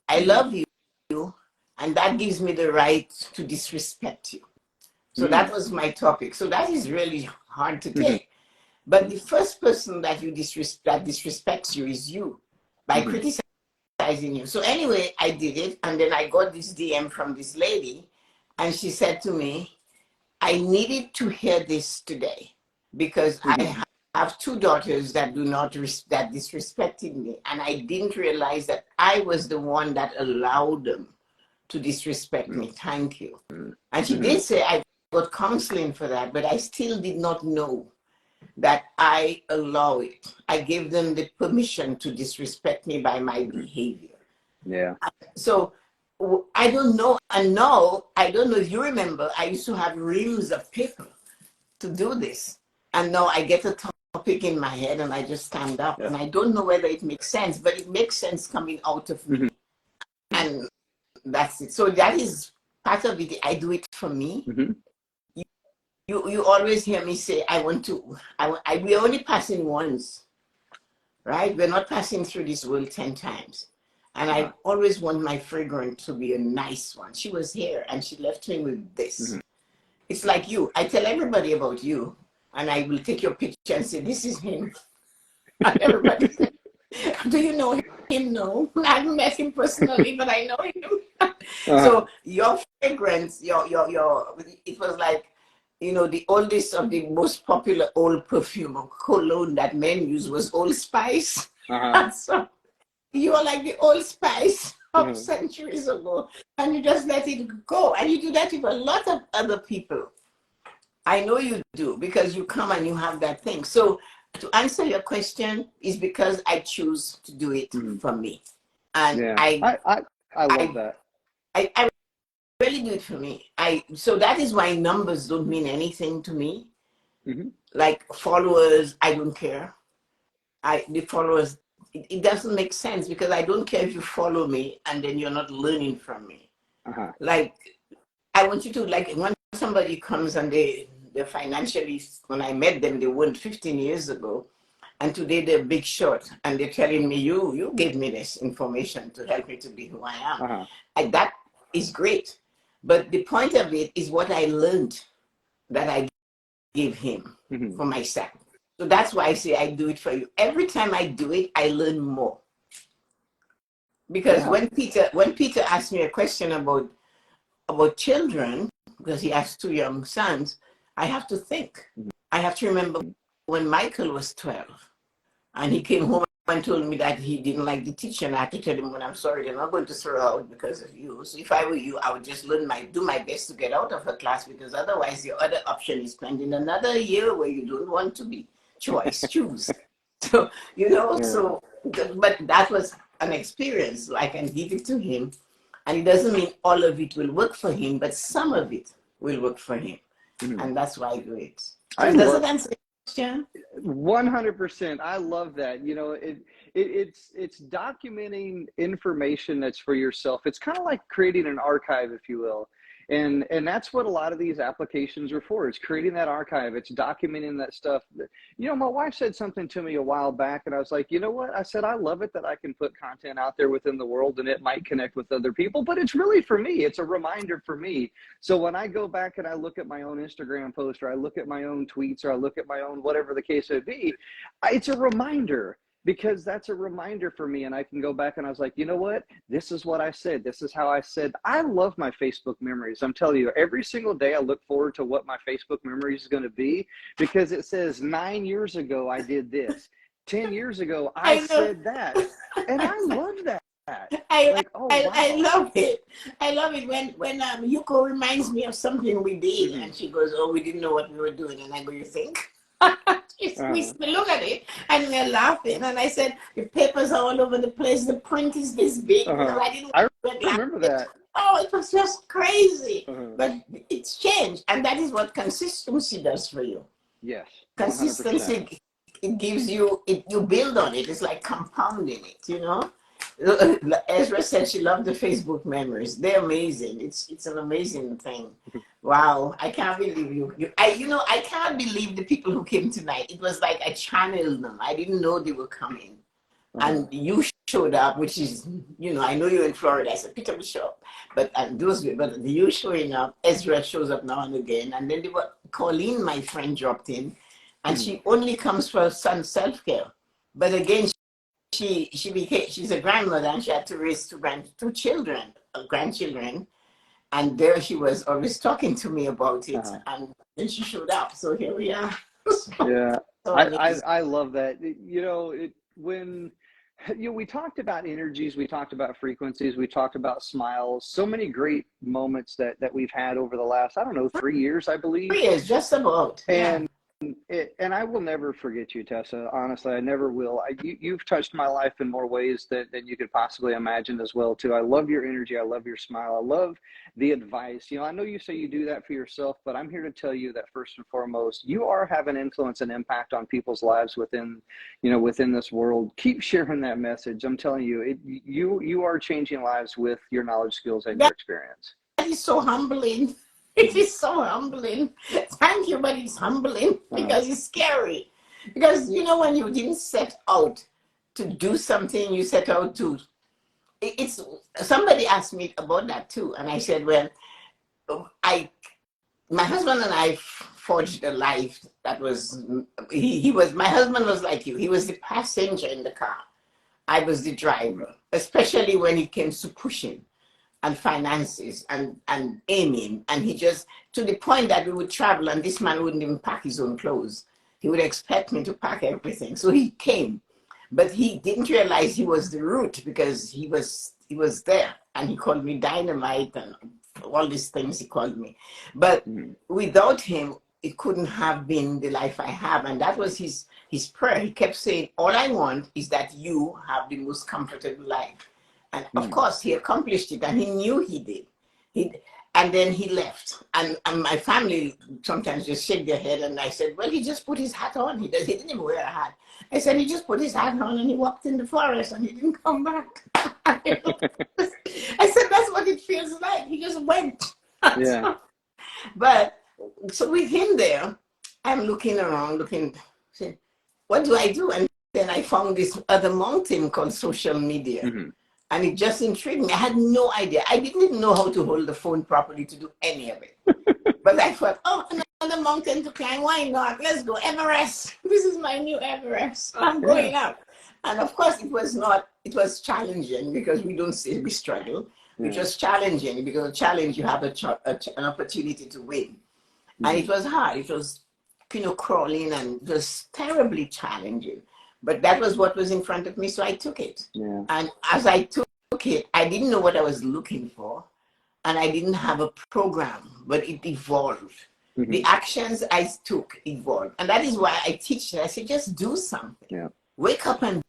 [SPEAKER 1] I love you, and that gives me the right to disrespect you. So that was my topic. So that is really hard to
[SPEAKER 2] Mm-hmm.
[SPEAKER 1] take. But the first person that that disrespects you is you by
[SPEAKER 2] Mm-hmm.
[SPEAKER 1] criticizing you. So anyway, I did it, and then I got this DM from this lady, and she said to me, "I needed to hear this today because
[SPEAKER 2] Mm-hmm.
[SPEAKER 1] I have two daughters that that disrespected me, and I didn't realize that I was the one that allowed them to disrespect me. Thank you." And she
[SPEAKER 2] Mm-hmm.
[SPEAKER 1] did say I got counseling for that, but I still did not know that I allow it. I gave them the permission to disrespect me by my behavior.
[SPEAKER 2] Yeah.
[SPEAKER 1] So I don't know. And now, I don't know if you remember, I used to have reams of paper to do this. And now I get a topic in my head and I just stand up.
[SPEAKER 2] Yeah.
[SPEAKER 1] And I don't know whether it makes sense, but it makes sense coming out of me. And that's it. So that is part of it. I do it for me.
[SPEAKER 2] Mm-hmm.
[SPEAKER 1] You always hear me say, we're only passing once, right? We're not passing through this world 10 times. And I always want my fragrance to be a nice one. She was here and she left me with this.
[SPEAKER 2] Mm-hmm.
[SPEAKER 1] It's like you. I tell everybody about you and I will take your picture and say, "This is him." And everybody says, "Do you know him?" No, I haven't met him personally, but I know him.
[SPEAKER 2] Uh-huh.
[SPEAKER 1] So your fragrance, it was like, the oldest of the most popular old perfume or cologne that men use was Old Spice.
[SPEAKER 2] Uh-huh.
[SPEAKER 1] And so you are like the Old Spice of
[SPEAKER 2] Uh-huh.
[SPEAKER 1] centuries ago, and you just let it go. And you do that with a lot of other people. I know you do because you come and you have that thing. So to answer your question is because I choose to do it
[SPEAKER 2] Mm-hmm.
[SPEAKER 1] for me. And
[SPEAKER 2] Yeah. I love
[SPEAKER 1] I,
[SPEAKER 2] that.
[SPEAKER 1] I really do it for me. So that is why numbers don't mean anything to me.
[SPEAKER 2] Mm-hmm.
[SPEAKER 1] Like followers, I don't care. The followers, it doesn't make sense because I don't care if you follow me and then you're not learning from me.
[SPEAKER 2] Uh-huh.
[SPEAKER 1] Like I want you to, like, when somebody comes and they're financially, when I met them, they weren't 15 years ago. And today they're big shot and they're telling me, you gave me this information to help me to be who I am.
[SPEAKER 2] Uh-huh.
[SPEAKER 1] And that is great. But the point of it is what I learned that I gave him
[SPEAKER 2] Mm-hmm.
[SPEAKER 1] for myself. So that's why I say I do it for you. Every time I do it, I learn more. Because
[SPEAKER 2] Yeah.
[SPEAKER 1] when Peter asked me a question about children, because he has two young sons, I have to think. I have to remember when Michael was 12 and he came home and told me that he didn't like the teacher, and I had to tell him, "When I'm sorry, they're not going to throw her out because of you." So if I were you, I would just do my best to get out of her class, because otherwise your other option is spending another year where you don't want to be. Choose. So,
[SPEAKER 2] Yeah.
[SPEAKER 1] but that was an experience. So I can give it to him. And it doesn't mean all of it will work for him, but some of it will work for him.
[SPEAKER 2] Mm-hmm.
[SPEAKER 1] And that's why I do it.
[SPEAKER 2] I
[SPEAKER 1] So does
[SPEAKER 2] love
[SPEAKER 1] it answer the question?
[SPEAKER 2] 100%. I love that. It's documenting information that's for yourself. It's kind of like creating an archive, if you will. And that's what a lot of these applications are for. It's creating that archive. It's documenting that stuff. You know, my wife said something to me a while back, and I was like, you know what? I said, I love it that I can put content out there within the world and it might connect with other people, but it's really for me. It's a reminder for me. So when I go back and I look at my own Instagram post, or I look at my own tweets, or I look at my own, whatever the case may be, it's a reminder. Because that's a reminder for me, and I can go back and I was like, you know what? This is what I said. This is how I said. I love my Facebook memories. I'm telling you, every single day I look forward to what my Facebook memories is going to be, because it says 9 years ago I did this. 10 years ago I said that. And I love that.
[SPEAKER 1] I love it. I love it when Yuko reminds me of something we did, and she goes, oh, we didn't know what we were doing. And I go, you think? We look at it and we're laughing, and I said, the papers are all over the place, the print is this big.
[SPEAKER 2] I remember that.
[SPEAKER 1] Oh, it was just crazy. But it's changed, and that is what consistency does for you.
[SPEAKER 2] Yes, 100%.
[SPEAKER 1] Consistency, it gives you, you build on it. It's like compounding it, you know. Ezra said she loved the Facebook memories. They're amazing. It's an amazing thing. Wow, I can't believe you. I can't believe the people who came tonight. It was like I channeled them. I didn't know they were coming, and you showed up, which is, you know, I know you're in Florida. I said Peter will show up, but you showing up. Ezra shows up now and again, and then Colleen, my friend, dropped in, and she only comes for son self-care, but again, she's a grandmother, and she had to raise two grandchildren, and there she was always talking to me about it, and then she showed up. So here we are.
[SPEAKER 2] Yeah, I love that. You know, we talked about energies, we talked about frequencies, we talked about smiles. So many great moments that we've had over the last, I don't know, 3 years, I believe.
[SPEAKER 1] 3 years, just about.
[SPEAKER 2] And I will never forget you, Tessa. Honestly, I never will. You've touched my life in more ways than you could possibly imagine as well, too. I love your energy. I love your smile. I love the advice. You know, I know you say you do that for yourself, but I'm here to tell you that first and foremost, you are having influence and impact on people's lives within this world. Keep sharing that message. I'm telling you, you are changing lives with your knowledge, skills, and your experience.
[SPEAKER 1] That is so humbling. It is so humbling. Thank you, but it's humbling because it's scary. Because, you know, when you didn't set out to do something, you set out to... Somebody asked me about that too. And I said, well, my husband and I forged a life that was... My husband was like you. He was the passenger in the car. I was the driver, especially when it came to pushing and finances and aiming, and he just, to the point that we would travel and this man wouldn't even pack his own clothes. He would expect me to pack everything. So he came, but he didn't realize he was the root, because he was there, and he called me dynamite and all these things he called me. But without him, it couldn't have been the life I have. And that was his prayer. He kept saying, all I want is that you have the most comfortable life. And of course, he accomplished it, and he knew he did. And then he left. And my family sometimes just shake their head, and I said, well, he just put his hat on. He didn't even wear a hat. I said, he just put his hat on, and he walked in the forest, and he didn't come back. I said, that's what it feels like. He just went.
[SPEAKER 2] Yeah.
[SPEAKER 1] But so with him there, I'm looking around, saying, what do I do? And then I found this other mountain called social media. And it just intrigued me. I had no idea. I didn't even know how to hold the phone properly to do any of it. But I thought, oh, another mountain to climb. Why not? Let's go. Everest. This is my new Everest. I'm going up. And of course, it was challenging, because we struggle. It was challenging, because a challenge, you have an opportunity to win. And it was hard. It was, crawling, and just terribly challenging. But that was what was in front of me, so I took it. Yeah. And as I took it, I didn't know what I was looking for, and I didn't have a program, but it evolved. The actions I took evolved. And that is why I teach it. I say, just do something. Yeah. Wake up and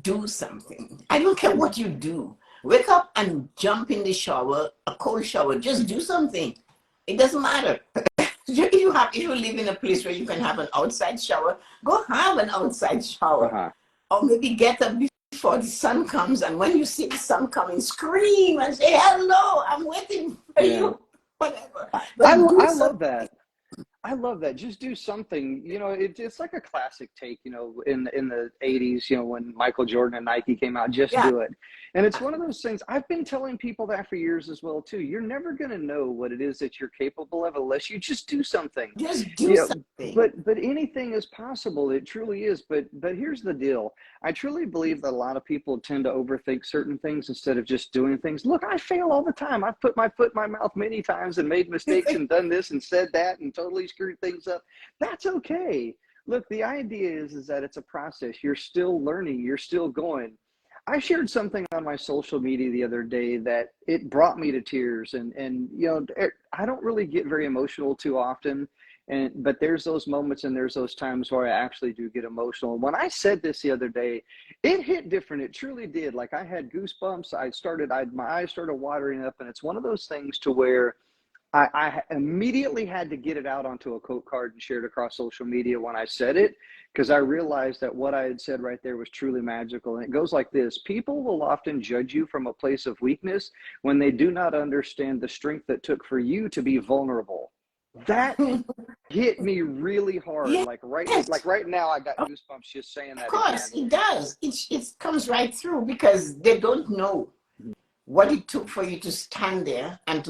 [SPEAKER 1] do something. I don't care what you do. Wake up and jump in the shower, a cold shower. Just do something. It doesn't matter. If you live in a place where you can have an outside shower, go have an outside shower. Or maybe get up before the sun comes, and when you see the sun coming, scream and say, hello, I'm waiting for you. whatever.
[SPEAKER 2] I,
[SPEAKER 1] But do
[SPEAKER 2] I love
[SPEAKER 1] something.
[SPEAKER 2] that. I love that. Just do something. It's like a classic take. In the '80s, when Michael Jordan and Nike came out, just
[SPEAKER 1] Yeah,
[SPEAKER 2] do it. And it's one of those things. I've been telling people that for years as well too. You're never going to know what it is that you're capable of unless you just do something.
[SPEAKER 1] just do
[SPEAKER 2] You know,
[SPEAKER 1] something.
[SPEAKER 2] but anything is possible. It truly is. But here's the deal. I truly believe that a lot of people tend to overthink certain things instead of just doing things. Look, I fail all the time. I've put my foot in my mouth many times and made mistakes and done this and said that and totally screwed things up. That's okay. Look, the idea is that it's a process. You're still learning. You're still going. I shared something on my social media the other day that it brought me to tears. And I don't really get very emotional too often. But there's those moments and there's those times where I actually do get emotional. When I said this the other day, it hit different. It truly did. Like I had goosebumps. My eyes started watering up, and it's one of those things to where I immediately had to get it out onto a quote card and share it across social media when I said it, because I realized that what I had said right there was truly magical. And it goes like this: people will often judge you from a place of weakness when they do not understand the strength that took for you to be vulnerable. That hit me really hard.
[SPEAKER 1] Yes,
[SPEAKER 2] Like right now, I got
[SPEAKER 1] of
[SPEAKER 2] goosebumps just saying that
[SPEAKER 1] course
[SPEAKER 2] again.
[SPEAKER 1] it does. It comes right through because they don't know what it took for you to stand there and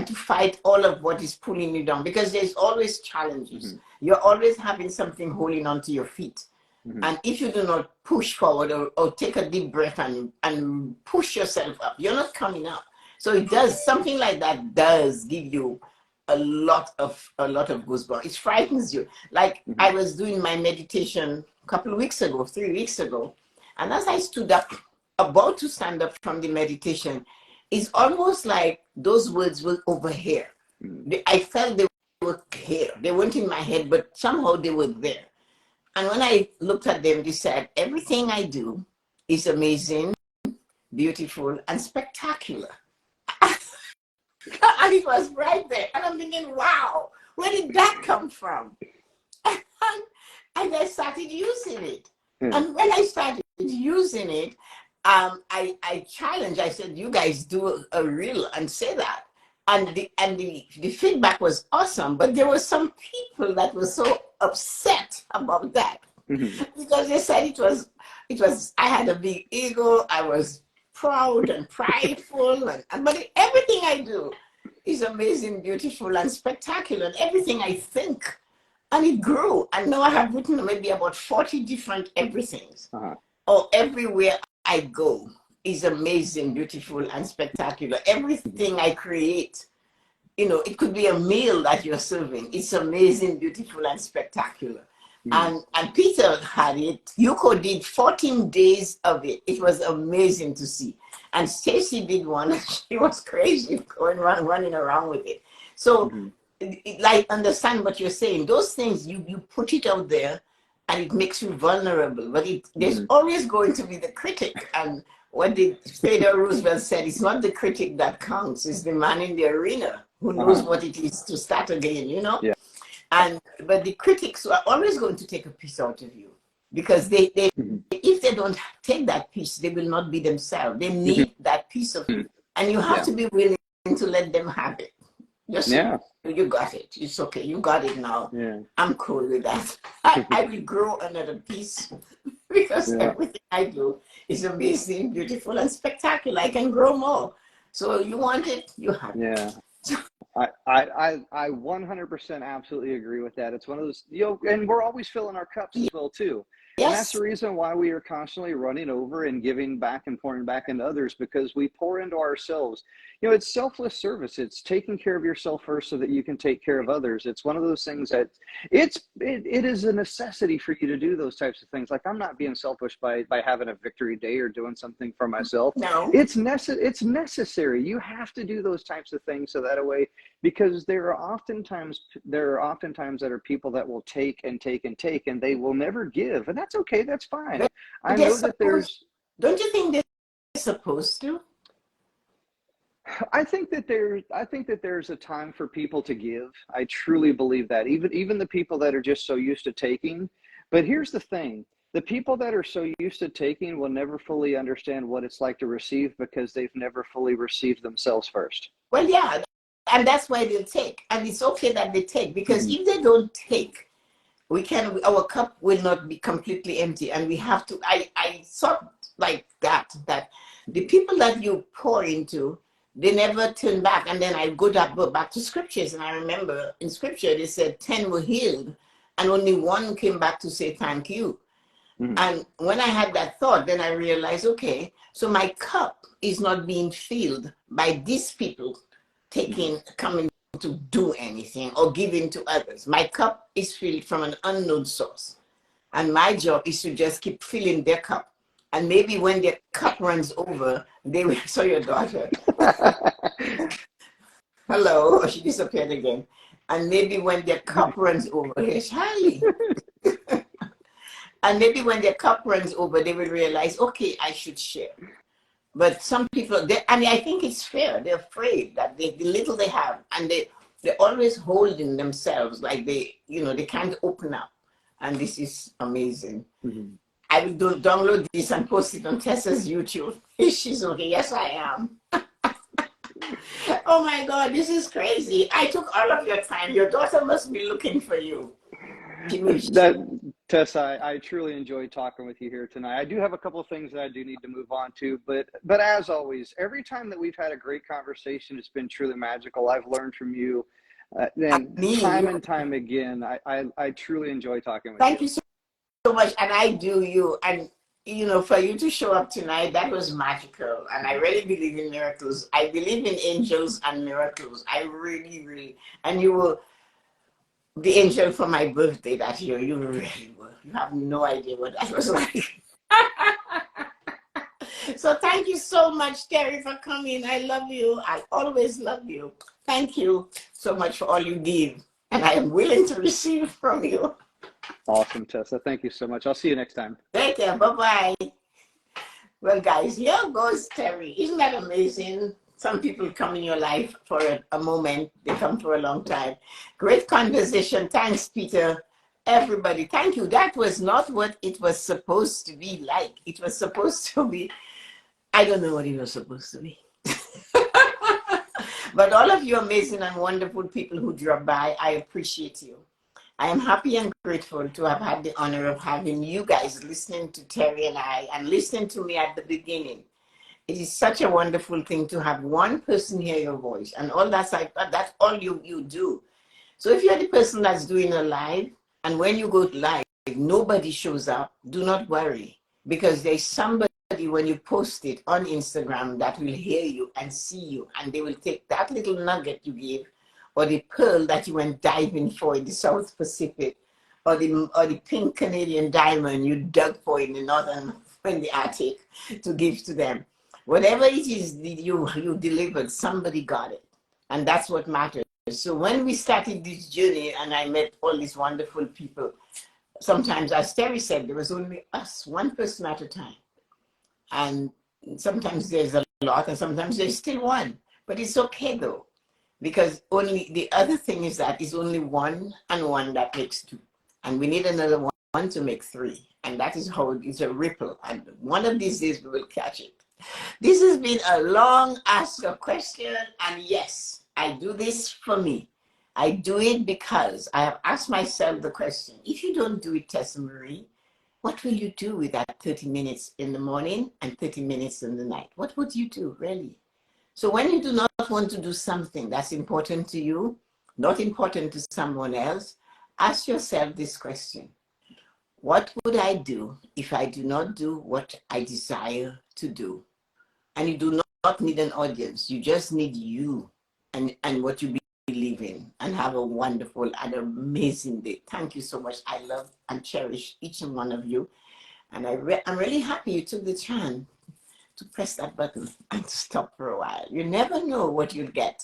[SPEAKER 1] to fight all of what is pulling you down, because there's always challenges.
[SPEAKER 2] Mm-hmm.
[SPEAKER 1] You're always having something holding onto your feet.
[SPEAKER 2] Mm-hmm.
[SPEAKER 1] And if you do not push forward or take a deep breath and push yourself up, you're not coming up. So it does, something like that does give you a lot of goosebumps. It frightens you. Like
[SPEAKER 2] Mm-hmm.
[SPEAKER 1] I was doing my meditation a couple of weeks ago, 3 weeks ago, and as I stood up, about to stand up from the meditation, it's almost like those words were over here.
[SPEAKER 2] Mm-hmm.
[SPEAKER 1] I felt they were here. They weren't in my head, but somehow they were there. And when I looked at them, they said, everything I do is amazing, beautiful, and spectacular. And it was right there. And I'm thinking, wow, where did that come from? And I started using it.
[SPEAKER 2] Yeah.
[SPEAKER 1] And when I started using it, I challenged, I said, you guys do a reel and say that. And the feedback was awesome, but there were some people that were so upset about that
[SPEAKER 2] Mm-hmm.
[SPEAKER 1] because they said it was I had a big ego, I was proud and prideful, but everything I do is amazing, beautiful, and spectacular, and everything I think. And it grew. And now I have written maybe about 40 different everythings.
[SPEAKER 2] Uh-huh.
[SPEAKER 1] Or everywhere I go is amazing, beautiful, and spectacular. Everything I create, it could be a meal that you're serving. It's amazing, beautiful, and spectacular.
[SPEAKER 2] Mm-hmm.
[SPEAKER 1] And Peter had it. Yuko did 14 days of it. It was amazing to see. And Stacy did one. She was crazy going around, running around with it. So,
[SPEAKER 2] Mm-hmm.
[SPEAKER 1] like, understand what you're saying. Those things, you put it out there and it makes you vulnerable. But there's
[SPEAKER 2] Mm-hmm.
[SPEAKER 1] always going to be the critic. And what did Theodore Roosevelt said, it's not the critic that counts, it's the man in the arena who knows
[SPEAKER 2] Uh-huh.
[SPEAKER 1] what it is to start again.
[SPEAKER 2] Yeah.
[SPEAKER 1] But the critics are always going to take a piece out of you because they
[SPEAKER 2] Mm-hmm.
[SPEAKER 1] if they don't take that piece, they will not be themselves. They need that piece of you. And you have
[SPEAKER 2] Yeah.
[SPEAKER 1] to be willing to let them have it. Just say,
[SPEAKER 2] Yeah.
[SPEAKER 1] you got it. It's okay. You got it now.
[SPEAKER 2] Yeah.
[SPEAKER 1] I'm cool with that. I will grow another piece because
[SPEAKER 2] Yeah.
[SPEAKER 1] everything I do is amazing, beautiful, and spectacular. I can grow more. So you want it, you have it.
[SPEAKER 2] Yeah. I 100% absolutely agree with that. It's one of those, and we're always filling our cups as well too. And that's the
[SPEAKER 1] Yes.
[SPEAKER 2] reason why we are constantly running over and giving back and pouring back into others, because we pour into ourselves. It's selfless service. It's taking care of yourself first so that you can take care of others. It's one of those things that it is a necessity for you to do those types of things. Like, I'm not being selfish by having a victory day or doing something for myself.
[SPEAKER 1] No.
[SPEAKER 2] It's necessary. You have to do those types of things so that way, because there are oftentimes that are people that will take and take and take, and they will never give, and that's okay. That's fine.
[SPEAKER 1] But
[SPEAKER 2] I
[SPEAKER 1] they're
[SPEAKER 2] know that
[SPEAKER 1] supposed, don't you think they're supposed to?
[SPEAKER 2] I think that there's a time for people to give. I truly believe that, even the people that are just so used to taking. But here's the thing: the people that are so used to taking will never fully understand what it's like to receive, because they've never fully received themselves first.
[SPEAKER 1] Well, yeah, and that's why they'll take. And it's okay that they take, because
[SPEAKER 2] Mhm.
[SPEAKER 1] if they don't take, our cup will not be completely empty, and we have to. I thought like that the people that you pour into, they never turn back. And then I go back to scriptures, and I remember in scripture they said 10 were healed and only one came back to say thank you.
[SPEAKER 2] Mhm.
[SPEAKER 1] And when I had that thought, then I realized, okay, so my cup is not being filled by these people coming to do anything or giving to others. My cup is filled from an unknown source. And my job is to just keep filling their cup. And maybe when their cup runs over, they will. So your daughter, hello, or she disappeared again. And maybe when their cup runs over, here's Charlie. And maybe when their cup runs over, they will realize, okay, I should share. But some people, I mean, I think it's fair. They're afraid that the little they have, and they're always holding themselves like they can't open up. And this is amazing.
[SPEAKER 2] Mhm.
[SPEAKER 1] I will download this and post it on Tessa's YouTube. She's okay. Yes, I am. Oh my God, this is crazy. I took all of your time. Your daughter must be looking for you.
[SPEAKER 2] That Tessa, I truly enjoyed talking with you here tonight. I do have a couple of things that I do need to move on to, but as always, every time that we've had a great conversation, it's been truly magical. I've learned from you, and time and time again, I truly enjoy talking with
[SPEAKER 1] Thank
[SPEAKER 2] you.
[SPEAKER 1] you so much. And I do you. And, for you to show up tonight, that was magical. And I really believe in miracles. I believe in angels and miracles. I really, really. And you were the angel for my birthday that year. You really were. You have no idea what that was like. So thank you so much, Terry, for coming. I love you. I always love you. Thank you so much for all you give. And I am willing to receive from you.
[SPEAKER 2] Awesome, Tessa. Thank you so much. I'll see you next time.
[SPEAKER 1] Take care. Bye-bye. Well, guys, here goes Terry. Isn't that amazing? Some people come in your life for a moment. They come for a long time. Great conversation. Thanks, Peter. Everybody, thank you. That was not what it was supposed to be like. It was supposed to be, I don't know what it was supposed to be. But all of you amazing and wonderful people who drop by, I appreciate you. I am happy and grateful to have had the honor of having you guys listening to Terry and I, and listening to me at the beginning. It is such a wonderful thing to have one person hear your voice, and all that's all you do. So if you're the person that's doing a live, and when you go live, nobody shows up, do not worry, because there's somebody when you post it on Instagram that will hear you and see you, and they will take that little nugget you give, or the pearl that you went diving for in the South Pacific, or the pink Canadian diamond you dug for in the northern, in the Arctic, to give to them. Whatever it is that you delivered, somebody got it, and that's what matters. So when we started this journey, and I met all these wonderful people, sometimes, as Terry said, there was only us, one person at a time. And sometimes there's a lot, and sometimes there's still one. But it's okay though, because only the other thing is that it's only one and one that makes two. And we need another one to make three. And that is how it's a ripple. And one of these days we will catch it. This has been a long ask a question. And yes, I do this for me. I do it because I have asked myself the question, if you don't do it, Tessa-Marie, what will you do with that 30 minutes in the morning and 30 minutes in the night? What would you do, really? So when you do not want to do something that's important to you, not important to someone else, ask yourself this question. What would I do if I do not do what I desire to do? And you do not need an audience. You just need you and what you believe in. And have a wonderful and amazing day. Thank you so much. I love and cherish each and one of you. And I'm really happy you took the chance to press that button and to stop for a while. You never know what you'll get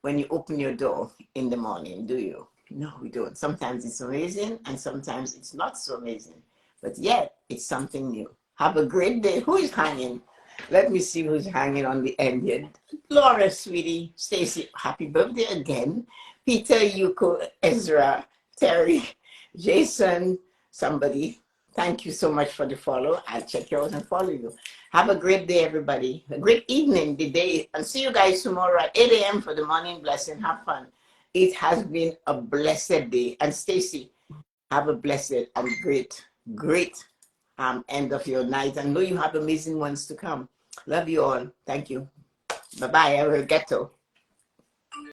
[SPEAKER 1] when you open your door in the morning, do you? No, we don't. Sometimes it's amazing and sometimes it's not so amazing. But yet, it's something new. Have a great day. Who is hanging? Let me see who's hanging on the end here. Laura, sweetie. Stacy, happy birthday again. Peter, Yuko, Ezra, Terry, Jason, somebody. Thank you so much for the follow. I'll check you out and follow you. Have a great day, everybody. A great evening, the day. And see you guys tomorrow at 8 a.m. for the morning blessing. Have fun. It has been a blessed day. And Stacy, have a blessed and great end of your night. And know you have amazing ones to come. Love you all. Thank you. Bye-bye. I will get to.